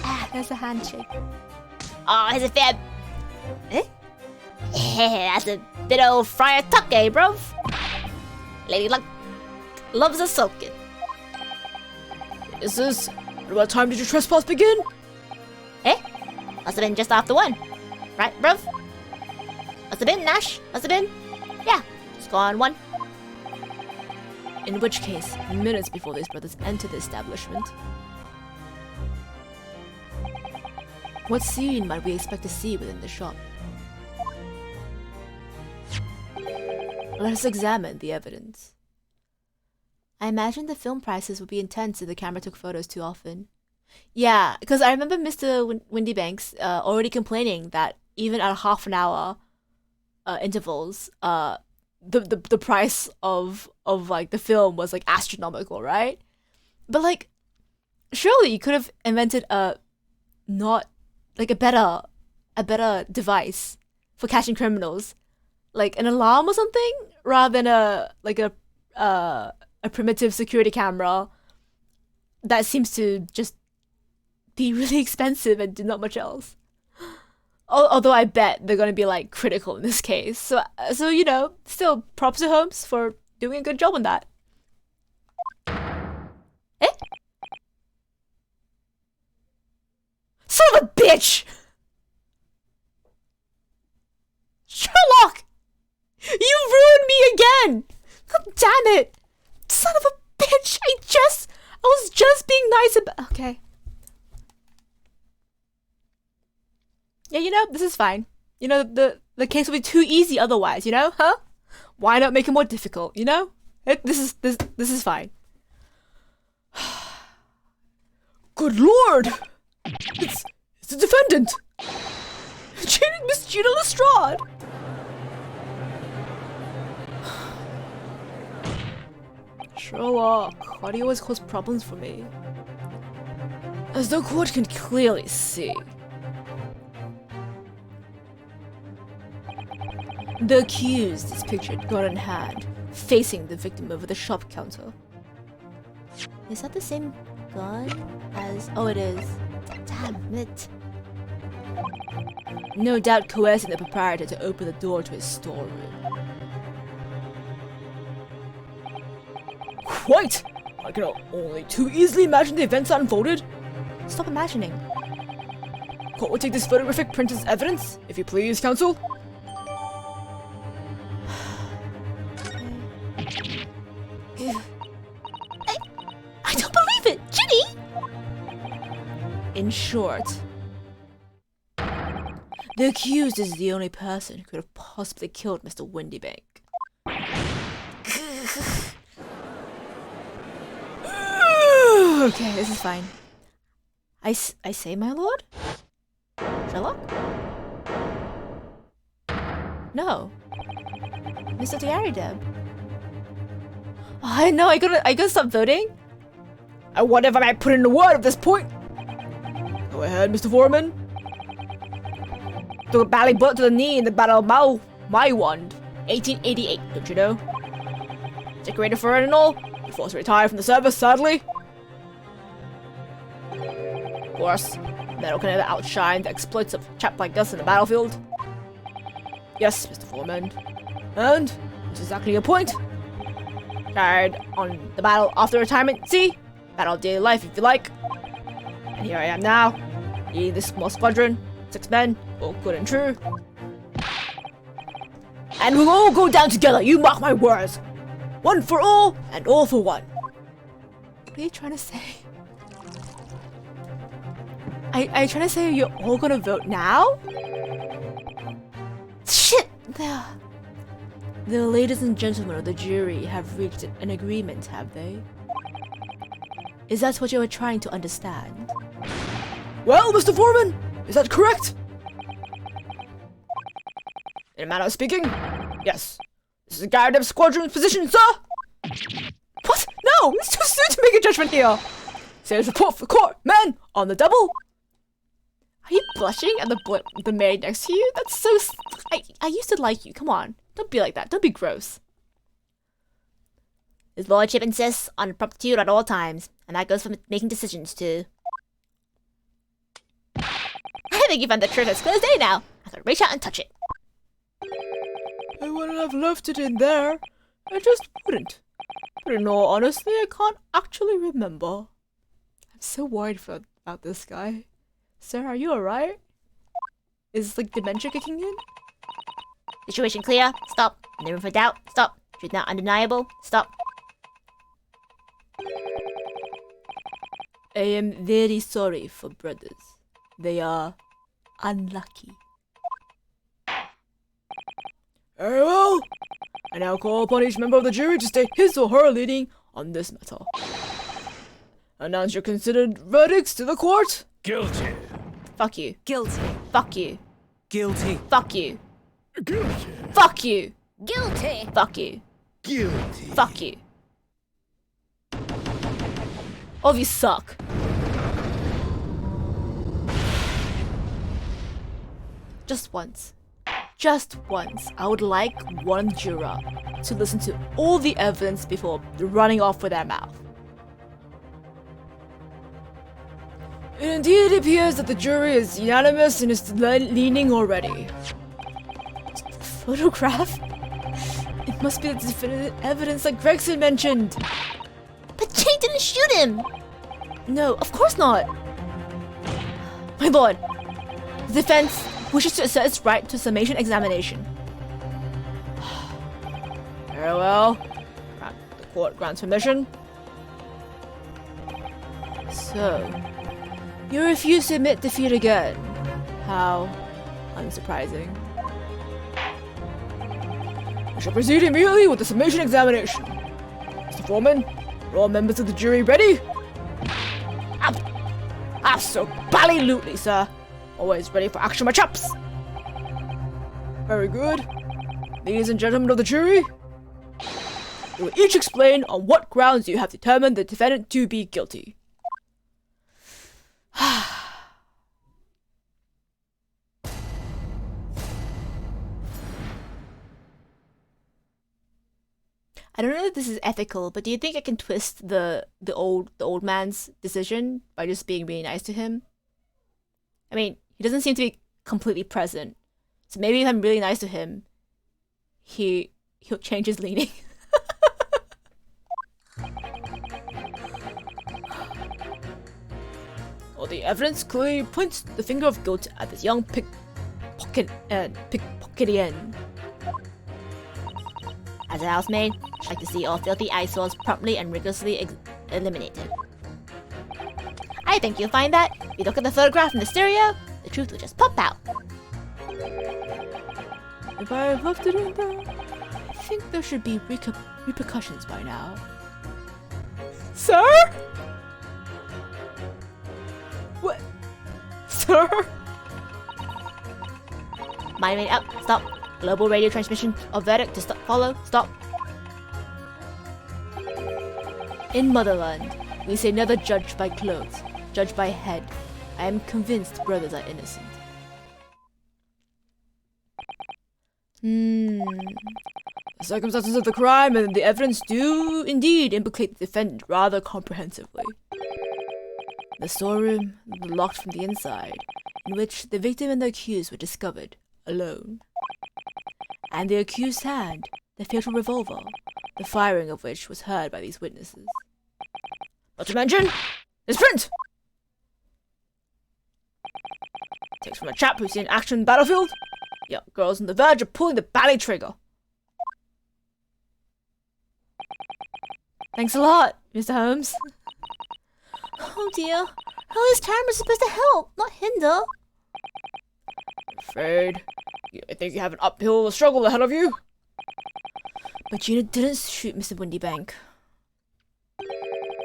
Ah, there's a handshake. Oh, here's a fib! Eh? That's a bit old Friar Tuck, eh, bruv? Lady Luck loves a sulkin. Is this? At what time did your trespass begin? Eh? Must have been just after 1. Right, bruv? Must have been, Nash? Must have been? Yeah, just go on 1. In which case, minutes before these brothers entered the establishment. What scene might we expect to see within the shop? Let us examine the evidence. I imagine the film prices would be intense if the camera took photos too often. Yeah, because I remember Mr. Windybanks already complaining that even at half an hour intervals, the price of like the film was like astronomical, right? But like, surely you could have invented a better device for catching criminals, like an alarm or something, rather than a primitive security camera that seems to just be really expensive and do not much else. Although I bet they're gonna be like critical in this case. So you know, still props to Holmes for doing a good job on that. Eh? Son of a bitch! Sherlock! You ruined me again! God damn it! Son of a bitch! I was just being nice about. Okay. Yeah, you know, this is fine. You know, the case will be too easy otherwise, you know? Huh? Why not make it more difficult, you know? This is fine. Good lord! It's the defendant! Miss Gina Lestrade! Sherlock, why do you always cause problems for me? As the court can clearly see, the accused is pictured gun in hand, facing the victim over the shop counter. Is that the same gun as... Oh, it is. Damn it. No doubt coercing the proprietor to open the door to his storeroom. Quite! I can only too easily imagine the events that unfolded. Stop imagining. Court will take this photographic print as evidence, if you please, counsel. I don't believe it! Ginny! In short, the accused is the only person who could have possibly killed Mr. Windybank. Okay, this is fine. I say, my lord? Sherlock? No. Mr. Diarideb. Oh, I know, I gotta stop voting? I wonder if I might put in a word at this point. Go ahead, Mr. Foreman. Took a bally bullet to the knee in the Battle of my wand, 1888, don't you know? Decorated for it and all. Forced to retire from the service, sadly. Of course, metal can never outshine the exploits of a chap like us in the battlefield. Yes, Mr. Foreman. And, that's exactly your point. Carried on the battle after retirement, see? Battle of daily life, if you like. And here I am now, leading this small squadron, 6 men, all good and true. And we'll all go down together, you mark my words. One for all, and all for one. What are you trying to say? Are you trying to say you're all gonna vote now? Shit! The ladies and gentlemen of the jury have reached an agreement, have they? Is that what you were trying to understand? Well, Mr. Foreman, is that correct? In a manner of speaking, yes. This is Diarideb Squadron's position, sir! What? No! It's too soon to make a judgment here! Says report for court, men, on the double! Are you blushing at the maid next to you? That's so... I used to like you, come on. Don't be like that, don't be gross. His lordship insists on promptitude at all times, and that goes for making decisions too. I think you found the truth as clear as day now. I could reach out and touch it. I wouldn't have left it in there. I just wouldn't. But in all honesty, I can't actually remember. I'm so worried about this guy. Sir, are you alright? Is like dementia kicking in? Situation clear. Stop. No room for doubt. Stop. Truth now undeniable. Stop. I am very sorry for brothers. They are unlucky. Very well. I now call upon each member of the jury to state his or her reading on this matter. Announce your considered verdicts to the court. Guilty. Fuck you. Guilty. Fuck you. Guilty. Fuck you. Guilty. Fuck you. Guilty. Fuck you. Guilty. Fuck you. All of you suck. Just once. Just once, I would like one juror to listen to all the evidence before running off with their mouth. Indeed, it appears that the jury is unanimous and is leaning already. Photograph? It must be the definitive evidence like Gregson mentioned. But Jake didn't shoot him! No, of course not. My lord, the defense wishes to assert its right to summation examination. Very well. The court grants permission. So, you refuse to admit defeat again. How unsurprising. We shall proceed immediately with the summation examination. Mr. Foreman, are all members of the jury ready? Absolutely, sir. Always ready for action, my chaps. Very good. Ladies and gentlemen of the jury, you will each explain on what grounds you have determined the defendant to be guilty. I don't know if this is ethical, but do you think I can twist the old man's decision by just being really nice to him? I mean, he doesn't seem to be completely present. So maybe if I'm really nice to him, he'll change his leaning. Well, the evidence clearly points the finger of guilt at this young pickpocketian. As a housemaid, I'd like to see all filthy eyesores promptly and rigorously eliminated. I think you'll find that if you look at the photograph in the stereo, the truth will just pop out. If I have left it in there, I think there should be repercussions by now. Sir? What? Sir? Mind made up. Stop. Global radio transmission of verdict to stop. Follow. Stop. In Motherland, we say never judge by clothes, judge by head. I am convinced brothers are innocent. The circumstances of the crime and the evidence do indeed implicate the defendant rather comprehensively. The storeroom was locked from the inside, in which the victim and the accused were discovered alone. And the accused had the fatal revolver, the firing of which was heard by these witnesses. Not to mention, this print! Takes from a chap who's seen action in the battlefield. Young girl's on the verge of pulling the bally trigger. Thanks a lot, Mr. Holmes. Oh dear. How is camera supposed to help, not hinder? Afraid. I think you have an uphill struggle ahead of you. But Gina didn't shoot Mr. Windybank.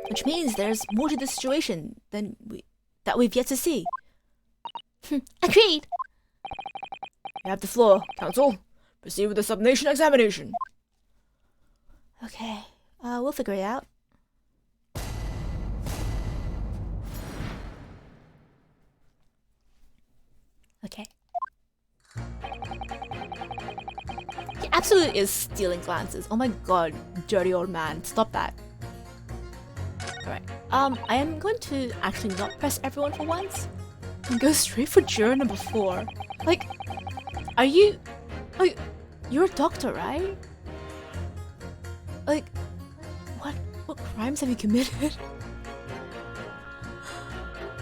Which means there's more to the situation than we've yet to see. Agreed. You have the floor, counsel. Proceed with the summation examination. Okay, we'll figure it out. Okay. He absolutely is stealing glances. Oh my god, dirty old man. Stop that. Alright. I am going to actually not press everyone for once and go straight for juror number 4. Like, are you You're a doctor, right? Like, what crimes have you committed?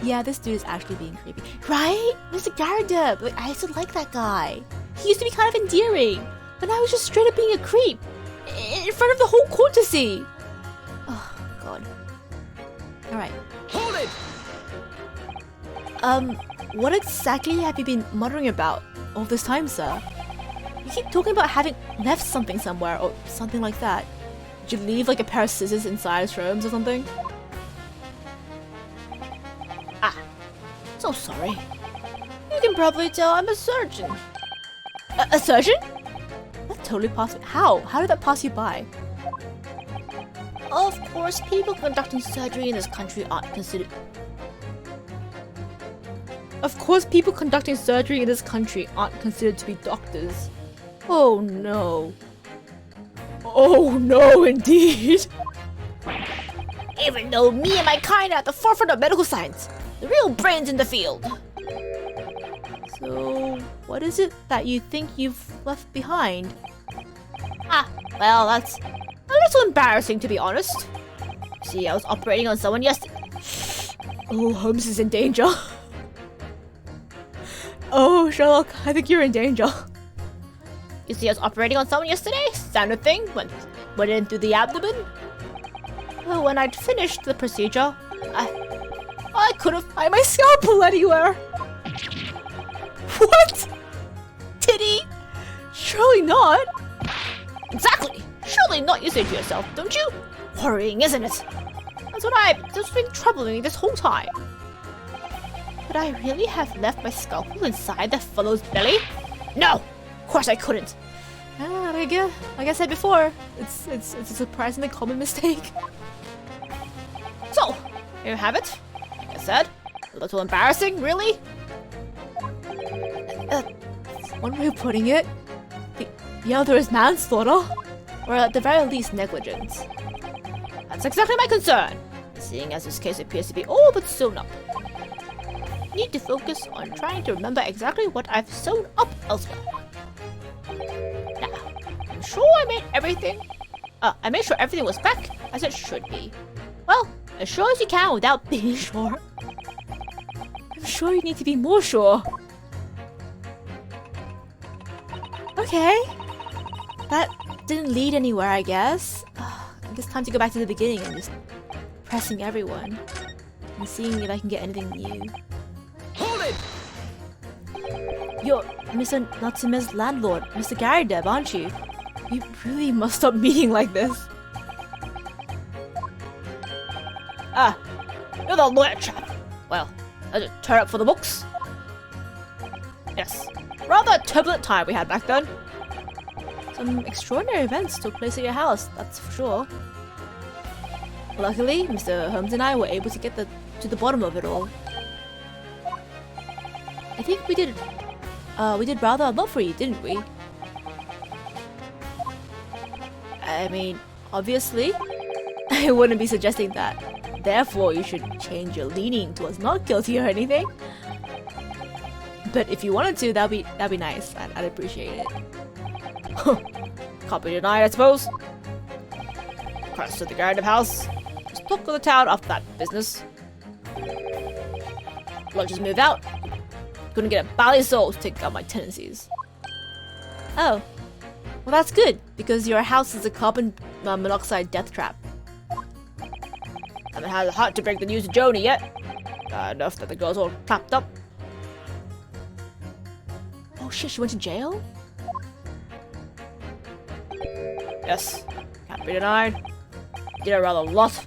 Yeah, this dude is actually being creepy. Right? Mr. Gardeb! Like, I used to like that guy. He used to be kind of endearing. But now he's just straight up being a creep. In front of the whole court to see. Oh, God. Alright. Hold it! What exactly have you been muttering about all this time, sir? You keep talking about having left something somewhere or something like that. Did you leave like a pair of scissors inside his robes or something? So sorry. You can probably tell I'm a surgeon. A surgeon? That totally passed me. How? How did that pass you by? Of course, people conducting surgery in this country aren't considered. Of course, people conducting surgery in this country aren't considered to be doctors. Oh no. Oh no, indeed. Even though me and my kind are at the forefront of medical science, the real brains in the field. So, what is it that you think you've left behind? Well, that's a little embarrassing to be honest. See, I was operating on someone yesterday. Oh, Holmes is in danger. Oh, Sherlock, I think you're in danger. You see, I was operating on someone yesterday. Standard thing. Went in through the abdomen. Well, when I'd finished the procedure, I couldn't find my scalpel anywhere. What? Did he? Surely not. Exactly. Surely not, you say to yourself, don't you? Worrying, isn't it? That's been troubling me this whole time. Could I really have left my scalpel inside that fellow's belly? No, of course I couldn't. Like I said before, it's a surprisingly common mistake. So, here you have it. Like I said, a little embarrassing, really. One way of putting it, the other is manslaughter, or at the very least negligence. That's exactly my concern, seeing as this case appears to be all but sewn up. Need to focus on trying to remember exactly what I've sewn up elsewhere. Now, I'm sure I made everything. I made sure everything was back as it should be. Well, as sure as you can without being sure. I'm sure you need to be more sure. Okay. That didn't lead anywhere, I guess. I guess time to go back to the beginning and just pressing everyone and seeing if I can get anything new. Hold it! You're Mr. Natsume's landlord, Mr. Garideb, aren't you? You really must stop meeting like this. You're the lawyer chap. Well, I just turn up for the books. Yes, rather a turbulent time we had back then. Some extraordinary events took place at your house, that's for sure. Luckily, Mr. Holmes and I were able to get to the bottom of it all. I think we did rather a lot for you, didn't we? I mean, obviously, I wouldn't be suggesting that. Therefore, you should change your leaning towards not guilty or anything. But if you wanted to, that'd be nice. I'd appreciate it. Can't be denied, I suppose. Cross to the guard of house. Just talk to the town after that business. Lodgers move out. Couldn't get a bally soul to take out my tenancies. Oh. Well, that's good, because your house is a carbon monoxide death trap. Haven't had the heart to break the news to Joni yet. Enough that the girl's all clapped up. Oh shit, she went to jail? Yes, can't be denied. Did a rather lot.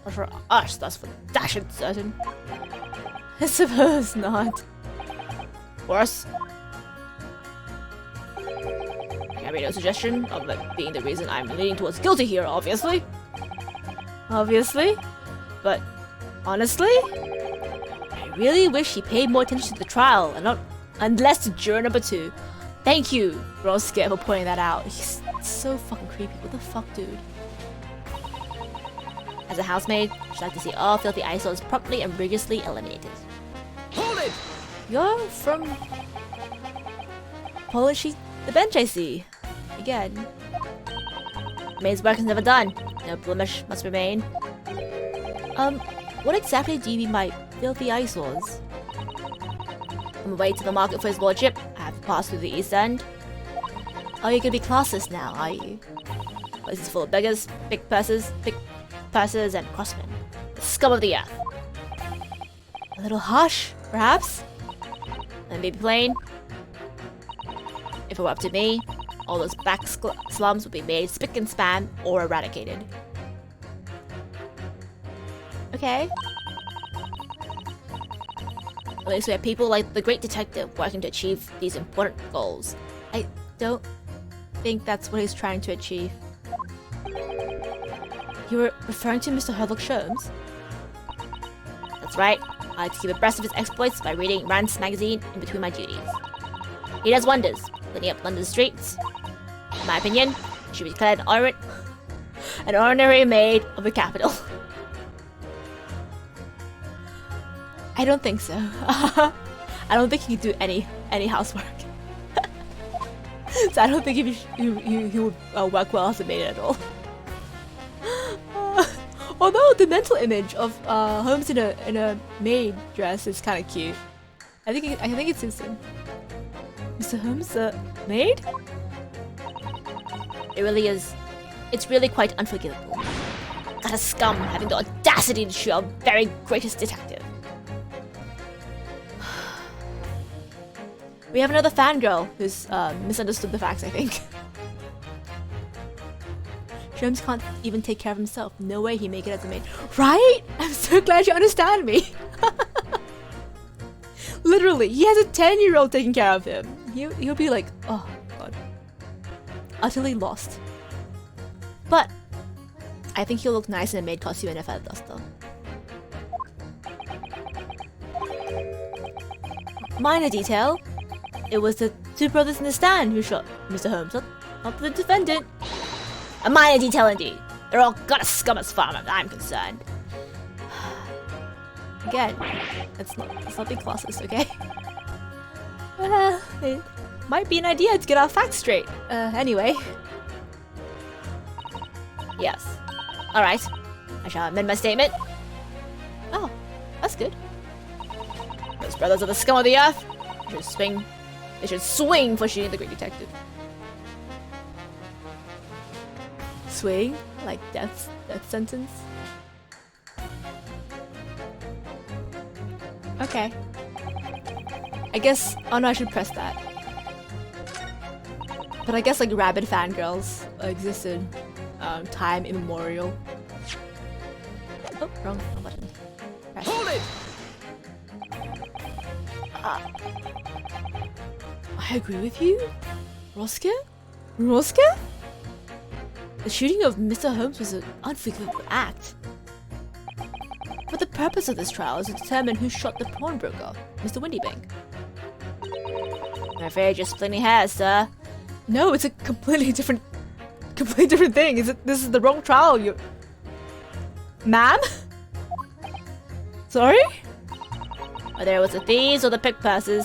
But for us, that's for dashing certain. I suppose not. For us. Can't be no suggestion of it being the reason I'm leaning towards guilty here, obviously. Obviously. But honestly, I really wish he paid more attention to the trial and less to juror number 2. Thank you, Rosuke, for pointing that out. He's so fucking creepy. What the fuck, dude? as a housemaid, she'd like to see all filthy eyesores promptly and rigorously eliminated. Hold it! You're from polishing the bench, I see. again. Maid's work is never done. No blemish must remain. What exactly do you mean by filthy eyesores? On my way to the market for his lordship, I have to pass through the East End. Are you gonna be classless now, are you? Place is full of beggars, pickpurses, and crossmen. The scum of the earth. A little harsh, perhaps? Let me be plain. If it were up to me, all those back slums would be made spick and span or eradicated. Okay. At least we have people like the great detective working to achieve these important goals. I don't think that's what he's trying to achieve. You were referring to Mr. Sherlock Holmes? That's right. I like to keep abreast of his exploits by reading Rand's magazine in between my duties. He does wonders, cleaning up London streets. In my opinion, he should be declared an honorary maid of the capital. I don't think so. I don't think he could do any housework. So I don't think he would work well as a maid at all. Although the mental image of Holmes in a maid dress is kind of cute. I think it suits him. Mr. Holmes, maid? It really is. It's really quite unforgivable. That a scum having the audacity to shoot our very greatest detective. We have another fangirl who's misunderstood the facts, I think. Holmes can't even take care of himself. No way he make it as a maid. Right? I'm so glad you understand me. Literally, he has a 10-year-old taking care of him. He'll be like, oh god. Utterly lost. But I think he'll look nice in a maid costume and a feather duster. Minor detail. It was the two brothers in the stand who shot Mr. Holmes, not the defendant. A minor detail indeed. They're all gutter scum as far as I'm concerned. Again, let's not be classist, okay? It might be an idea to get our facts straight. Anyway. Yes. Alright. I shall amend my statement. Oh, that's good. Those brothers are the scum of the earth. They should swing for shooting the great detective. Swing? Like death sentence? Okay. I guess, oh no, I should press that. But I guess like rabid fangirls existed time immemorial. Oh, wrong button. Press. Hold it! I agree with you. Roscoe? Roscoe? The shooting of Mr. Holmes was an unforgivable act. But the purpose of this trial is to determine who shot the pawnbroker, Mr. Windybank. I'm afraid you're splitting hairs, sir. No, it's a completely different thing. This is the wrong trial, you... Ma'am? Sorry? Whether it was the thieves or the pickpurses,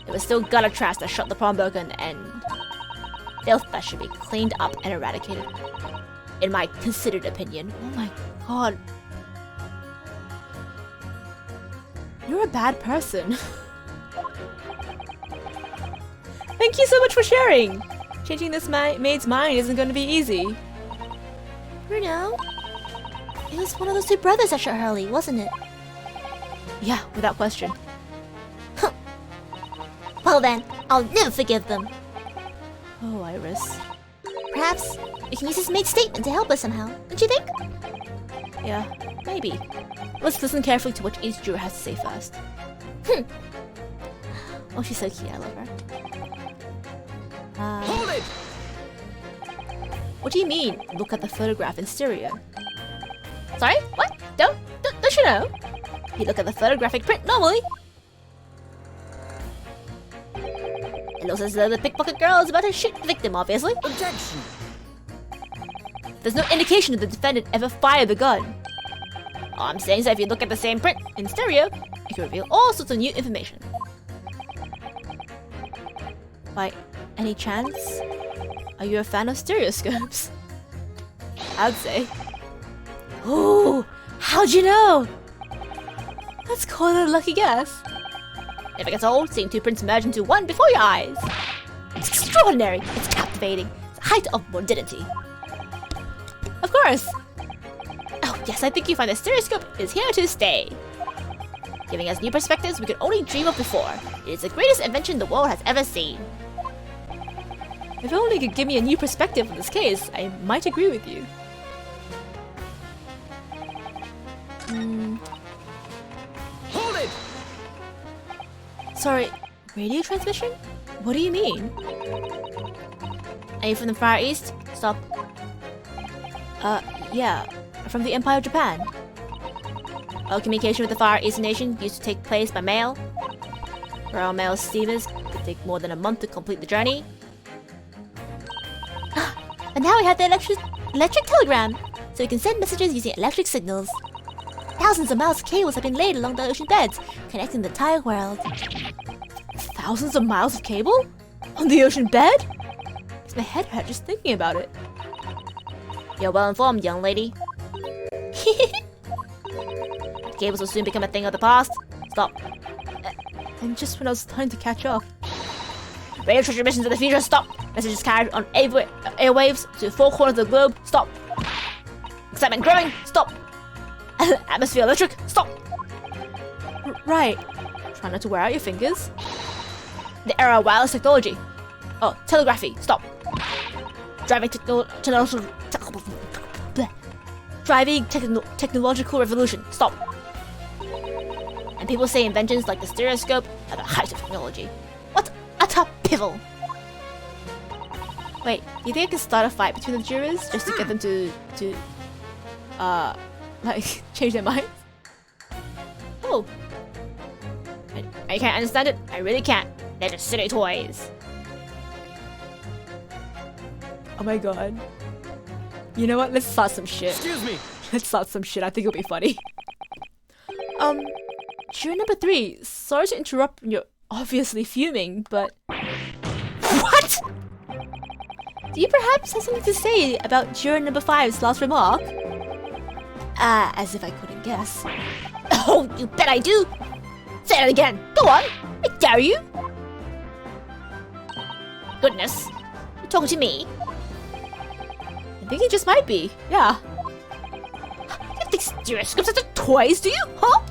it was still gutter trash that shot the pawnbroker in the end. Filth that should be cleaned up and eradicated. In my considered opinion. Oh my god. You're a bad person. Thank you so much for sharing. Changing this maid's mind isn't going to be easy. Bruno, it was one of those two brothers that shot Hurley, wasn't it? Yeah, without question. Well then, I'll never forgive them. Oh, Iris. Perhaps we can use this maid's statement to help us somehow, don't you think? Yeah, maybe. Let's listen carefully to what each juror has to say first. Oh, she's so cute. I love her. Hold it! What do you mean? Look at the photograph in stereo. Sorry? What? Don't you know? You look at the photographic print normally. It looks as though the pickpocket girl is about to shoot the victim, obviously. Objection! There's no indication that the defendant ever fired the gun. All I'm saying is that if you look at the same print in stereo, it can reveal all sorts of new information. By any chance, Are you a fan of stereoscopes? I'd say. Oh, how'd you know? That's quite a lucky guess. Never gets old seeing two prints merge into one before your eyes. It's extraordinary. It's captivating. It's the height of modernity. Of course. Oh, yes, I think you find the stereoscope is here to stay. Giving us new perspectives we could only dream of before. It is the greatest invention the world has ever seen. If only you could give me a new perspective on this case, I might agree with you. Hold it! Sorry, radio transmission? What do you mean? Are you from the Far East? Stop. Yeah, from the Empire of Japan. All communication with the Far Eastern nation used to take place by mail. Royal Mail steamers could take more than a month to complete the journey. And now we have the electric telegram, so we can send messages using electric signals. Thousands of miles of cables have been laid along the ocean beds, connecting the entire world. Thousands of miles of cable? On the ocean bed? Makes my head hurt just thinking about it. You're well informed, young lady. Cables will soon become a thing of the past. Stop. And just when I was starting to catch up. Radio transmissions of the future. Stop. Messages carried on airwaves to the four corners of the globe. Stop. Excitement growing. Stop. Atmosphere electric. Stop. Right. Try not to wear out your fingers. The era of wireless technology. Oh, telegraphy. Stop. Driving technological revolution. Stop. And people say inventions like the stereoscope are the height of technology. What utter piffle! Wait, do you think I could start a fight between the jurors just to get them to like, change their minds? Oh. I can't understand it. I really can't. They're just silly toys. Oh my god. You know what? Let's start some shit. Excuse me! Let's start some shit. I think it'll be funny. Juror number 3. Sorry to interrupt when you're obviously fuming, but... What?! Do you perhaps have something to say about juror number 5's last remark? As if I couldn't guess. Oh, you bet I do! Say it again! Go on! I dare you! Goodness. You're talking to me? I think it just might be. Yeah. You think stereoscopes are just toys, do you? Huh?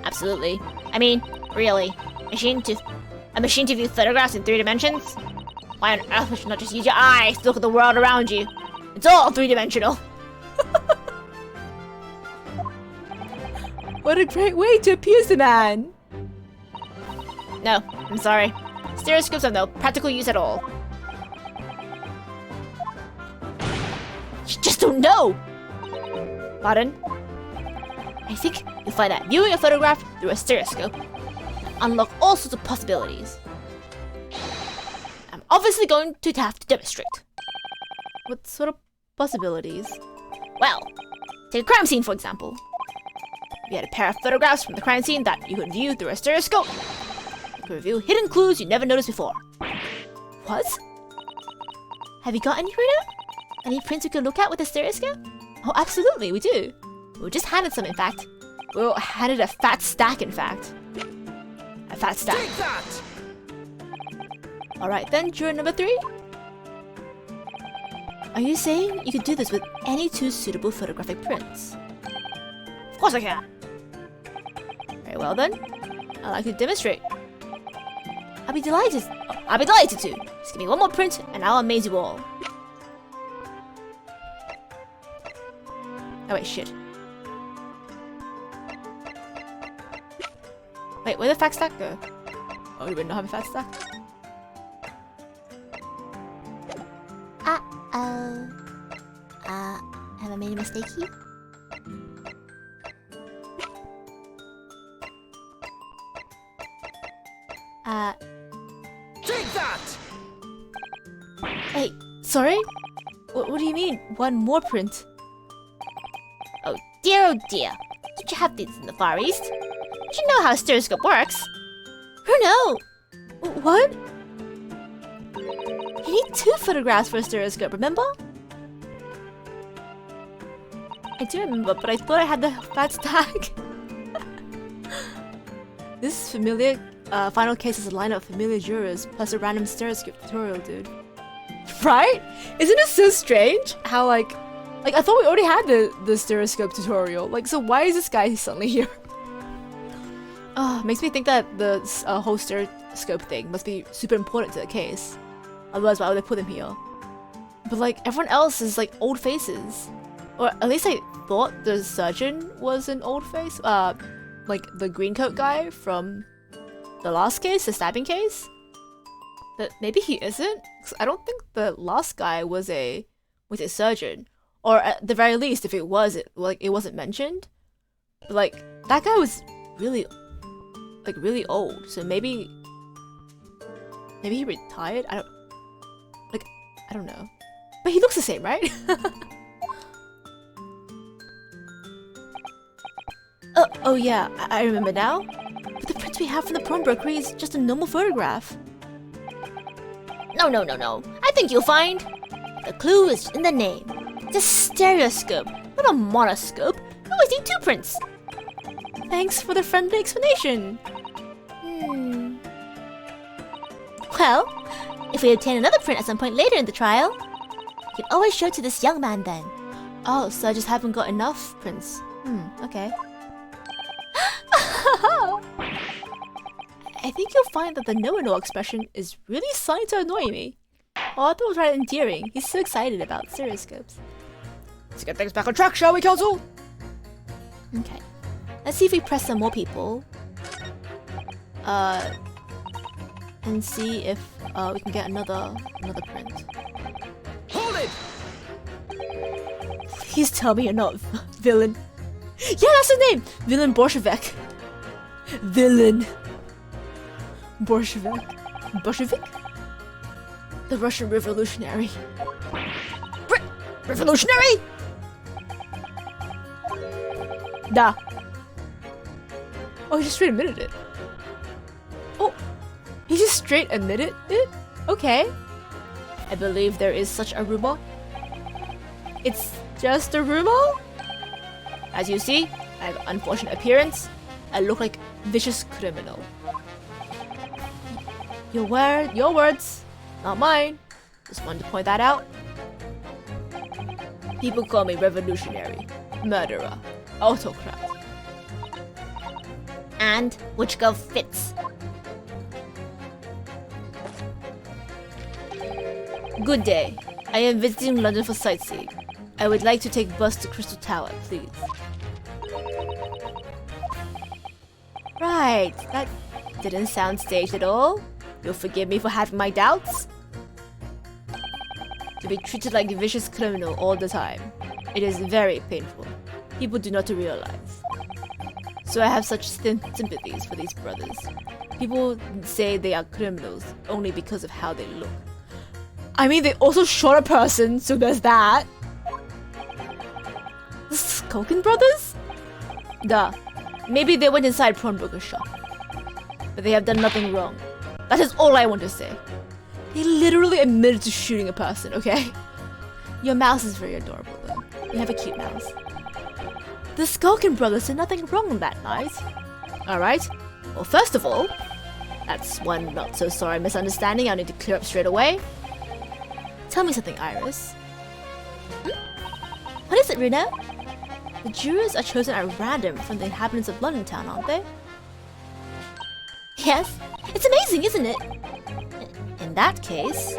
Absolutely. I mean, really. A machine to view photographs in 3 dimensions? Why on earth would you not just use your eyes to look at the world around you? It's all 3-dimensional. What a great way to appease the man! No, I'm sorry. Stereoscopes have no practical use at all. You just don't know! Pardon? I think you'll find that viewing a photograph through a stereoscope can unlock all sorts of possibilities. I'm obviously going to have to demonstrate. What sort of possibilities? Well, take a crime scene for example. You had a pair of photographs from the crime scene that you could view through a stereoscope. You could reveal hidden clues you never noticed before. What? Have you got any, Rita? Any prints we could look at with a stereoscope? Oh, absolutely, we do. We were just handed some, in fact. We were handed a fat stack, in fact. A fat stack. Take that! Alright then, juror number 3. Are you saying you could do this with any 2 suitable photographic prints? Of course I can. Very well then. I'd like to demonstrate. I'll be delighted to. Just give me one more print and I'll amaze you all. Oh wait, shit. Wait, where'd the fact stack go? Oh, you wouldn't have a fat stack? Have I made a mistake here? Take that! Hey, sorry? What do you mean? One more print? Oh dear, don't you have these in the Far East? Don't you know how a stereoscope works? Oh no! What? You need 2 photographs for a stereoscope, remember? I do remember, but I thought I had the bad stack. This is familiar. Final case is a lineup of familiar jurors plus a random stereoscope tutorial, dude. Right? Isn't it so strange how like I thought we already had the stereoscope tutorial. Like, so why is this guy suddenly here? Makes me think that the whole stereoscope thing must be super important to the case. Otherwise, why would they put him here? But like everyone else is like old faces, or at least I thought the surgeon was an old face. Like the green coat guy from the last case, the stabbing case. But maybe he isn't. 'Cause I don't think the last guy was a surgeon, or at the very least, if it was, it wasn't mentioned. But like that guy was really old. So maybe he retired. I don't know. But he looks the same, right? Oh yeah, I remember now. But the prints we have from the pawnbrokery is just a normal photograph. No. I think you'll find the clue is in the name. It's a stereoscope, not a monoscope. You always need 2 prints. Thanks for the friendly explanation. Well, if we obtain another print at some point later in the trial, you can always show it to this young man then. Oh, so I just haven't got enough prints. Okay. I think you'll find that the know-it-all expression is really starting to annoy me. Oh, I thought it was rather endearing. He's so excited about stereoscopes. Let's get things back on track, shall we, Council? Okay. Let's see if we press some more people. And see if we can get another print. Hold it! Please tell me you're not villain. Yeah, that's his name! Villain Bolshevik. Villain Bolshevik. Bolshevik? The Russian revolutionary. Revolutionary? Da. Oh, he just straight admitted it. Oh, he just straight admitted it? Okay. I believe there is such a rumor. It's just a rumor? As you see, I have an unfortunate appearance. I look like vicious criminal. Your words, not mine. Just wanted to point that out. People call me revolutionary, murderer, autocrat. And which glove fits? Good day. I am visiting London for sightseeing. I would like to take bus to Crystal Tower, please. Right, that didn't sound staged at all. You'll forgive me for having my doubts? To be treated like a vicious criminal all the time. It is very painful. People do not realize. So I have such sympathies for these brothers. People say they are criminals only because of how they look. I mean, they also shot a person, so there's that. The Skulkin brothers? Duh. Maybe they went inside pawnbroker shop. But they have done nothing wrong. That is all I want to say. They literally admitted to shooting a person, okay? Your mouse is very adorable, though. You have a cute mouse. The Skulkin brothers did nothing wrong that night. Alright. Well, first of all, that's one not-so-sorry misunderstanding I need to clear up straight away. Tell me something, Iris. What is it, Runa? The jurors are chosen at random from the inhabitants of London town, aren't they? Yes. It's amazing, isn't it? In that case,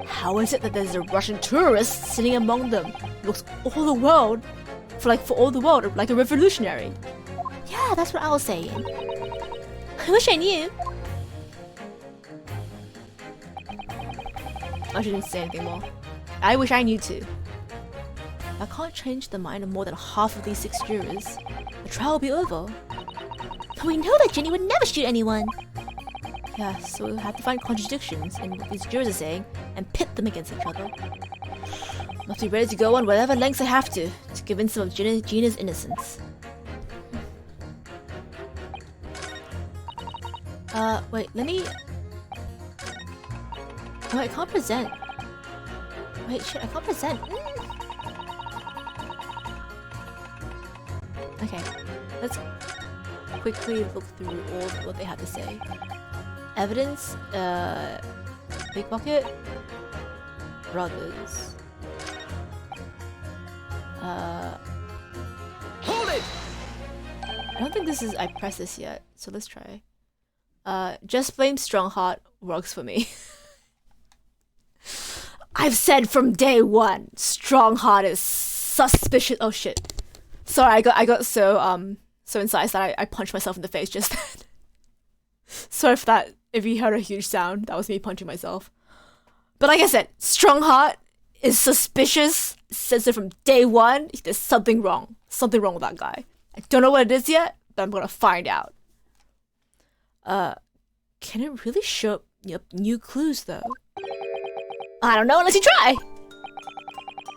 how is it that there's a Russian tourist sitting among them who looks for all the world like a revolutionary? Yeah, that's what I was saying. I wish I knew. I shouldn't say anything more. I wish I knew too. I can't change the mind of more than half of these 6 jurors. The trial will be over. But we know that Ginny would never shoot anyone. Yeah, so we'll have to find contradictions in what these jurors are saying and pit them against each other. Must be ready to go on whatever lengths I have to convince them of Gina's innocence. Wait, let me... Oh, I can't present. Wait, shit, I can't present. Okay, let's quickly look through all of what they have to say. Evidence, pickpocket, brothers. Hold it! I don't think this is. I pressed this yet, so let's try. Just blame Strongheart works for me. I've said from day one, Strongheart is suspicious. Oh shit! Sorry, I got so incensed that I punched myself in the face just then. Sorry for that. If you heard a huge sound, that was me punching myself. But like I said, Strongheart is suspicious. Says it from day one. There's something wrong. Something wrong with that guy. I don't know what it is yet, but I'm gonna find out. Can it really show up new clues though? I don't know unless you try.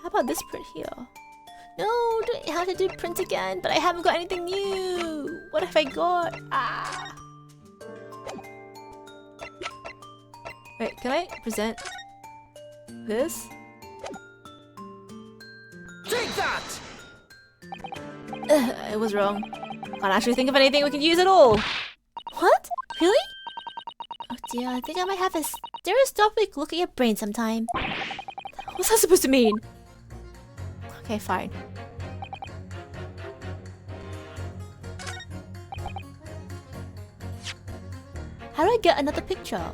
How about this print here? No, do I have to do print again? But I haven't got anything new. What have I got? Ah. Wait, can I present this? Take that! It was wrong. Can't actually think of anything we can use at all. What? Really? Oh dear, I think I might have a stereoscopic look at your brain sometime. What's that supposed to mean? Okay, fine. How do I get another picture?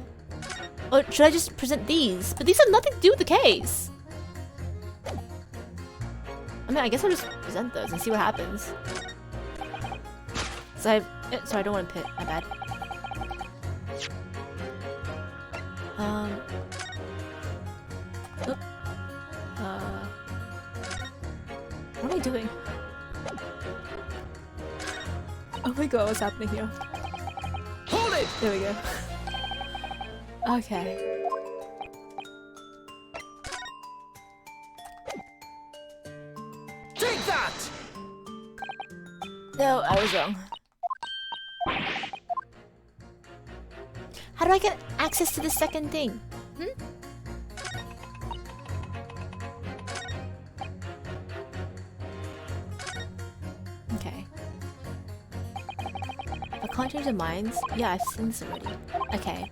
Or should I just present these? But these have nothing to do with the case. I mean, I guess I'll just present those and see what happens. So sorry, I don't want to pit. My bad. What am I doing? Oh my god, what's happening here? Hold it! There we go. Okay. Take that! No, I was wrong. How do I get access to the second thing? Okay. I can't change their minds? Yeah, I've seen this already. Okay.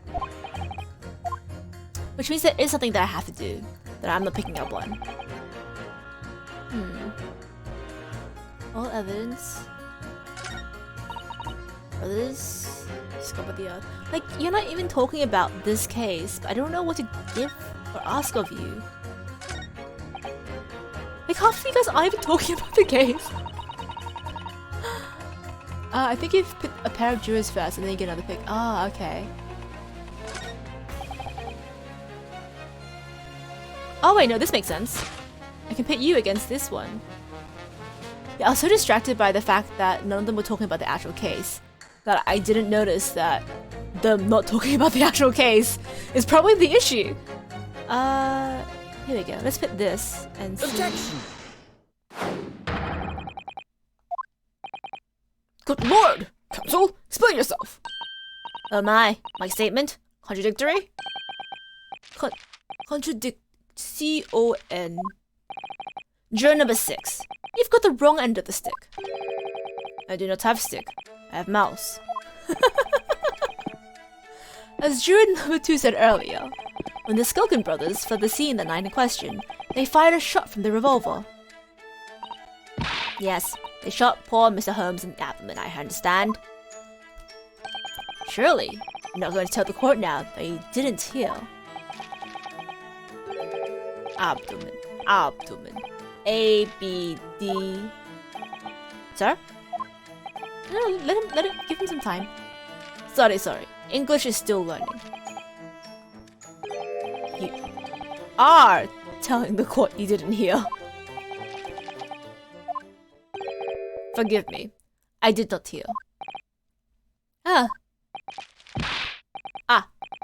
Which means there is something that I have to do that I'm not picking up on. All evidence. Brothers. Discover the earth. Like, you're not even talking about this case, but I don't know what to give or ask of you. Like, half of you guys aren't even talking about the case. I think you've picked a pair of jurors first and then you get another pick. Ah, okay. Oh wait, no, this makes sense. I can pit you against this one. Yeah, I was so distracted by the fact that none of them were talking about the actual case that I didn't notice that them not talking about the actual case is probably the issue. Here we go. Let's pit this and see. Objection! Good lord! Counsel, explain yourself! Oh my statement? Contradictory? C-O-N. Juror number 6. You've got the wrong end of the stick. I do not have stick. I have mouse. As juror number 2 said earlier, when the Skulkin brothers fled the scene the night in question, they fired a shot from the revolver. Yes, they shot poor Mr. Holmes in the abdomen, I understand. Surely, you're not going to tell the court now that you didn't hear. Abdomen. A-B-D. Sir? No, give him some time. Sorry. English is still learning. You are telling the court you didn't hear. Forgive me. I did not hear.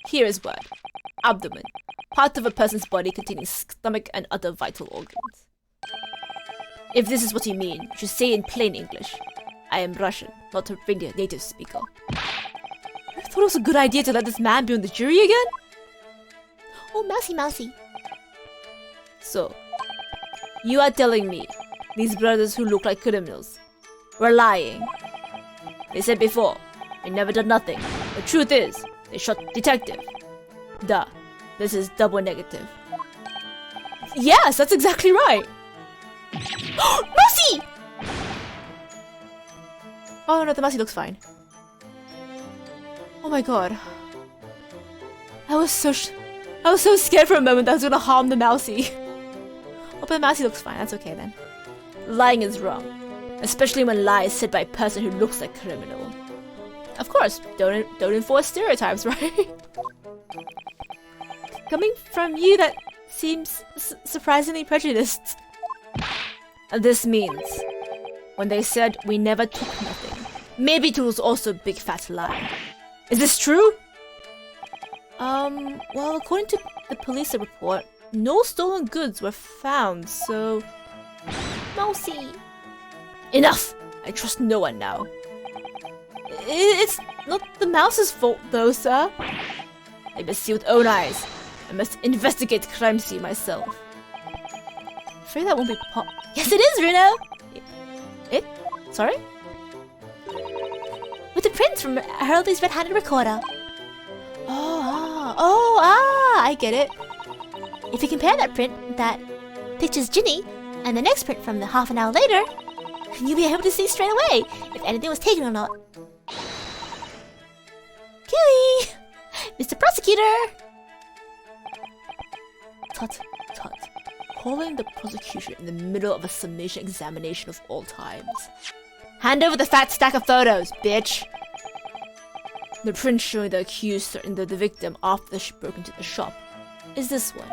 Here is word. Abdomen. Part of a person's body containing stomach and other vital organs. If this is what you mean, you should say in plain English. I am Russian, not a native speaker. I thought it was a good idea to let this man be on the jury again? Oh, mousy. So, you are telling me these brothers who look like criminals were lying? They said before, they never done nothing. The truth is, they shot detective. Duh, this is double negative. Yes, that's exactly right. Mousy! Oh no, the mousy looks fine. Oh my god. I was so scared for a moment that I was gonna harm the mousy. Oh, but the mousy looks fine. That's okay then. Lying is wrong, especially when lie is said by a person who looks like a criminal. Of course, don't enforce stereotypes, right? Coming from you, that seems surprisingly prejudiced. And this means, when they said we never took nothing, maybe it was also a big fat lie. Is this true? Well, according to the police report, no stolen goods were found, so... Mousy. Enough! I trust no one now. It's not the mouse's fault, though, sir. I must see with own eyes. I must investigate crime scene myself. I'm afraid that won't be Yes, it is, Bruno! It? Sorry? With the prints from Harold's red-handed recorder. I get it. If you compare that print that pictures Ginny and the next print from the half an hour later, you'll be able to see straight away if anything was taken or not. Kiwi! Mr. Prosecutor! Tut, tut. Calling the prosecution in the middle of a summation examination of all times. Hand over the fat stack of photos, bitch! The print showing the accused threatened the victim after she broke into the shop is this one.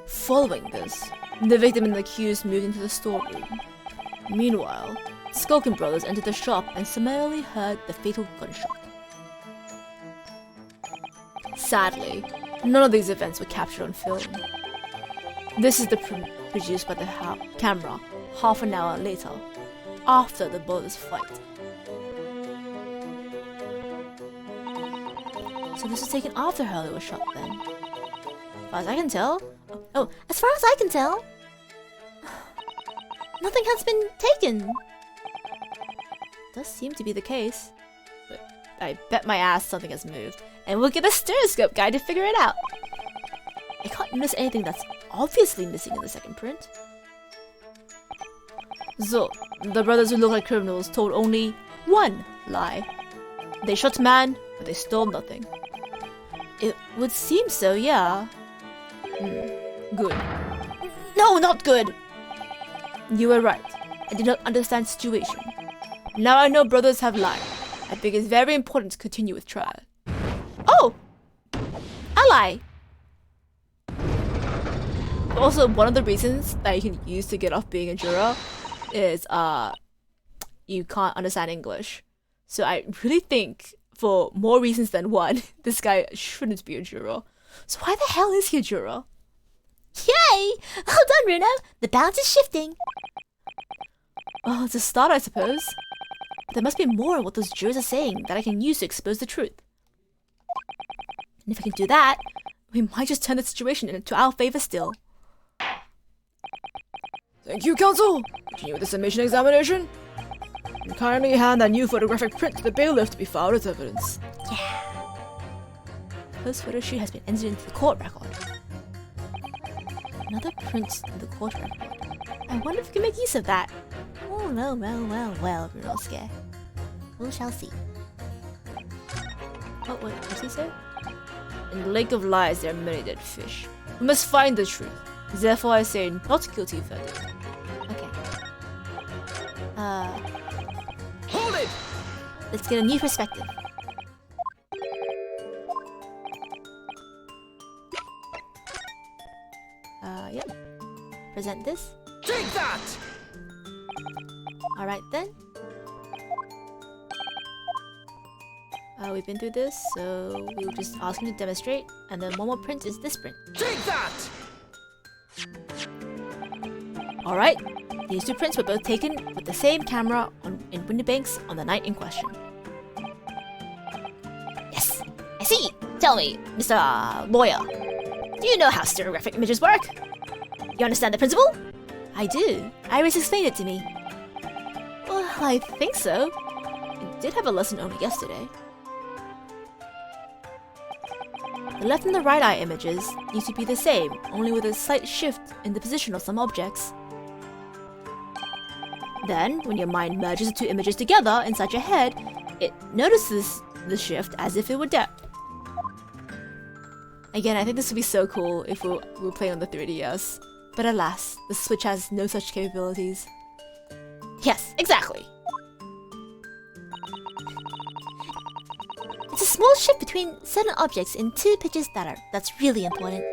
Following this, the victim and the accused moved into the storeroom. Meanwhile, Skulkin brothers entered the shop and summarily heard the fatal gunshot. Sadly, none of these events were captured on film. This is the print produced by the camera half an hour later, after the brothers' fight. So this was taken after Hurley was shot then. As far as I can tell. Oh, as far as I can tell, nothing has been taken. Does seem to be the case. But I bet my ass something has moved. And we'll get a stereoscope guy to figure it out. I can't notice anything that's obviously missing in the second print. So, the brothers who look like criminals told only one lie. They shot man, but they stole nothing. It would seem so, yeah. Good. No, not good! You were right. I did not understand the situation. Now I know brothers have lied. I think it's very important to continue with trial. Oh! Ally! Also, one of the reasons that you can use to get off being a juror is you can't understand English. So I really think, for more reasons than one, this guy shouldn't be a juror. So why the hell is he a juror? Yay! Well done, Bruno! The balance is shifting. Well, it's a start, I suppose. But there must be more in what those jurors are saying that I can use to expose the truth. And if I can do that, we might just turn the situation into our favor still. Thank you, counsel. Continue with the summation examination. And kindly hand that new photographic print to the bailiff to be filed as evidence. Yeah. This photo shoot has been entered into the court record. Another print in the court record. I wonder if we can make use of that. Oh, well, Brunosuke. We shall see. Oh, wait, what's he say? In the lake of lies there are many dead fish. We must find the truth. Therefore I say not guilty verdict. Okay. Hold it! Let's get a new perspective. Yep. Present this. Take that! Alright then. We've been through this, so we'll just ask him to demonstrate. And then one more print is this print. Take that! Alright, these two prints were both taken with the same camera in Windybanks on the night in question. Yes! I see! Tell me, Mr. Lawyer, do you know how stereographic images work? You understand the principle? I do. Iris explained it to me. Well, I think so. I did have a lesson only yesterday. The left and the right eye images need to be the same, only with a slight shift in the position of some objects. Then, when your mind merges the two images together inside your head, it notices the shift as if it were depth. Again, I think this would be so cool if we were playing on the 3DS. But alas, the Switch has no such capabilities. Yes, exactly. It's a small shift between certain objects in two pictures that's really important.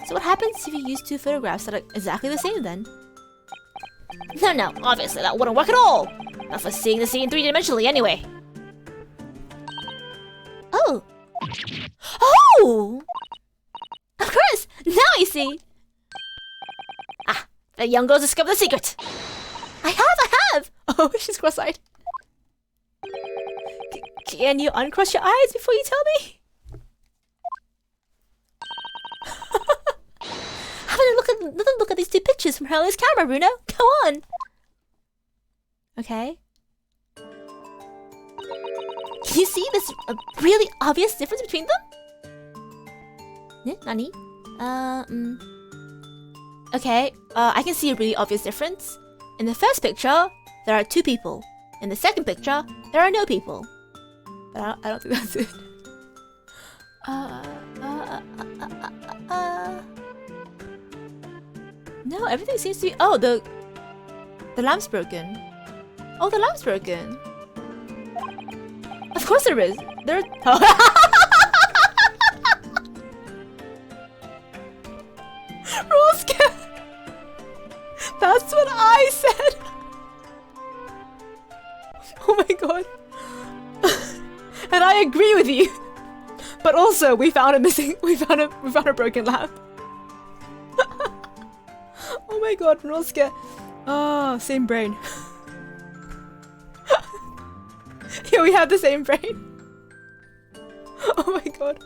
So what happens if you use two photographs that are exactly the same then? No, obviously that wouldn't work at all. Not for seeing the scene three-dimensionally anyway. Oh! Oh! Of course! Now I see! Ah, the young girls discovered the secret. I have! Oh, she's cross-eyed. Can you uncross your eyes before you tell me? Have another look at these two pictures from Hurley's camera, Bruno. Go on. Okay. Can you see this really obvious difference between them? Nani? Okay, I can see a really obvious difference. In the first picture, there are two people. In the second picture, there are no people. But I don't think that's it. No, everything seems to be... Oh, the lamp's broken. Oh, the lamp's broken. Of course there is. There... Roska! That's what I said! Oh my god. And I agree with you. But also, we found a broken lamp. Oh my god, Roska. Ah, same brain. Yeah, we have the same brain. Oh my god.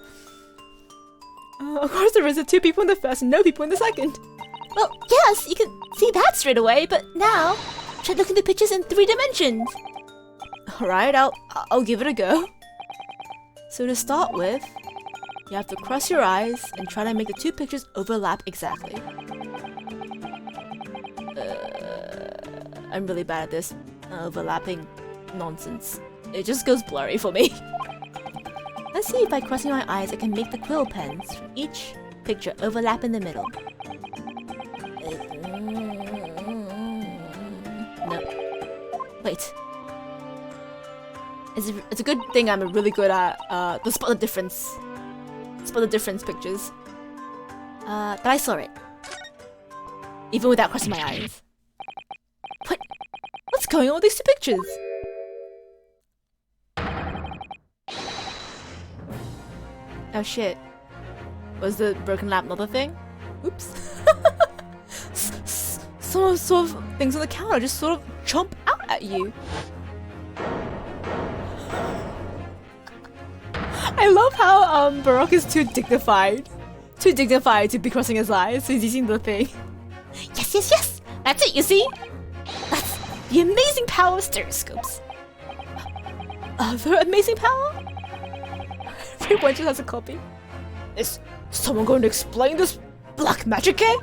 Of course there is two people in the first and no people in the second. Well, yes, you can see that straight away, but now try looking at the pictures in 3 dimensions. Alright, I'll give it a go. So to start with, you have to cross your eyes and try to make the two pictures overlap exactly. I'm really bad at this overlapping nonsense. It just goes blurry for me. Let's see if by crossing my eyes I can make the quill pens from each picture overlap in the middle. No. Wait. It's a good thing I'm really good at the spot the difference. Spot the difference pictures. But I saw it. Even without crossing my eyes. What's going on with these two pictures? Oh shit. Was the broken lamp another thing? Oops. Some sort of things on the counter just sort of chomp out at you. I love how Baroque is too dignified. Too dignified to be crossing his eyes, so he's using the thing. Yes! That's it, you see? That's the amazing power of stereoscopes. Other amazing power? Everyone just has a copy. Is someone going to explain this black magic, eh?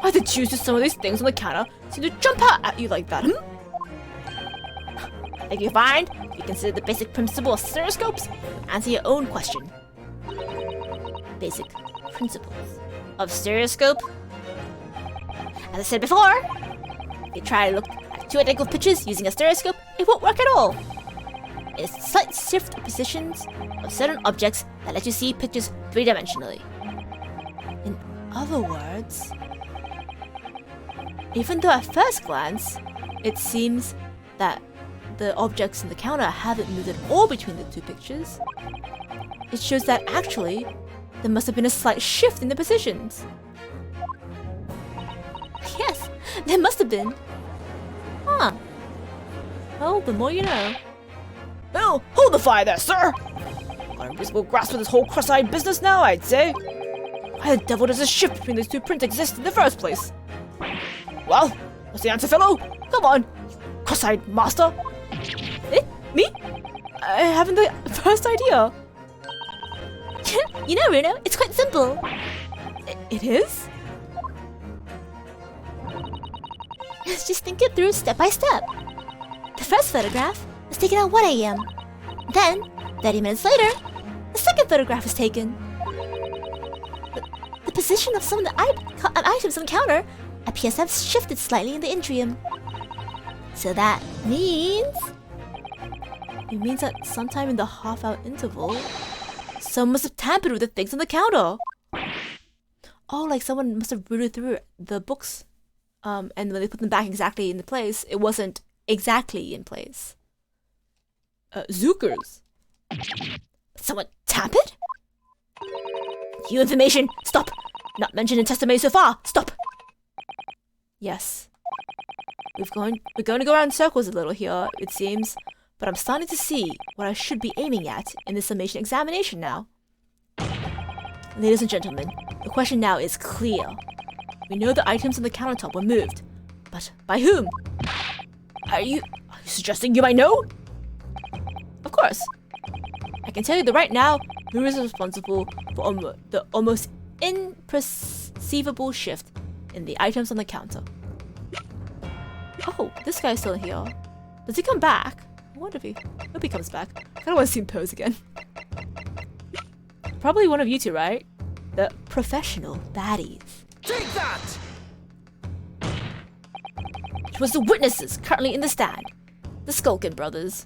Why did you choose some of these things on the counter seem to jump out at you like that, If you find you consider the basic principle of stereoscopes, answer your own question. Basic principles of stereoscope. As I said before, if you try to look at two identical pictures using a stereoscope, it won't work at all. It's a slight shift of positions of certain objects that let you see pictures 3-dimensionally. In other words, even though at first glance, it seems that the objects in the counter haven't moved at all between the two pictures, it shows that actually, there must have been a slight shift in the positions. Yes, there must have been. Huh. Well, the more you know. Well, hold the fire there, sir! got a reasonable grasp of this whole cross-eyed business now, I'd say. Why the devil does this shift between these two prints exist in the first place? Well, what's the answer, fellow? Come on, cross-eyed master. Eh? Me? I haven't the first idea. You know, Runo, it's quite simple. It is? Let's just think it through step by step. The first photograph was taken at 1 a.m. Then, 30 minutes later, the second photograph was taken. The position of some of the items on the counter appears to have shifted slightly in the interim. So that means... It means that sometime in the half-hour interval, someone must have tampered with the things on the counter. Oh, like someone must have rooted through the books. And when they put them back exactly in the place, it wasn't exactly in place. Zookers. Someone tampered? New information! Stop! Not mentioned in testimony so far! Stop! Yes. We're going to go around in circles a little here, it seems. But I'm starting to see what I should be aiming at in this summation examination now. Ladies and gentlemen, the question now is clear. We know the items on the countertop were moved, but by whom? Are you suggesting you might know? Of course. I can tell you that right now, who is responsible for the almost imperceivable shift in the items on the counter. Oh, this guy's still here. Does he come back? I wonder if hope he comes back. I don't want to see him pose again. Probably one of you two, right? The professional baddies. Take that! It was the witnesses currently in the stand. The Skulkin brothers.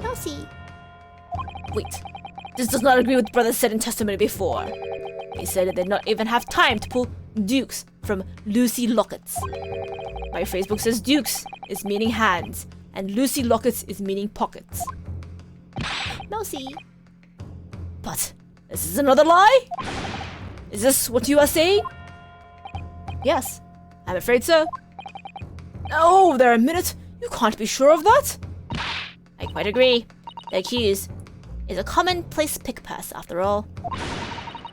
Elsie. Wait. This does not agree with brothers said in testimony before. They said that they did not even have time to pull dukes from Lucy Lockets. My phrasebook says dukes is meaning hands, and Lucy Lockets is meaning pockets. Elsie. But this is another lie? Is this what you are saying? Yes, I'm afraid so. Oh, there a minute. You can't be sure of that. I quite agree. The accused is a commonplace pick purse, after all.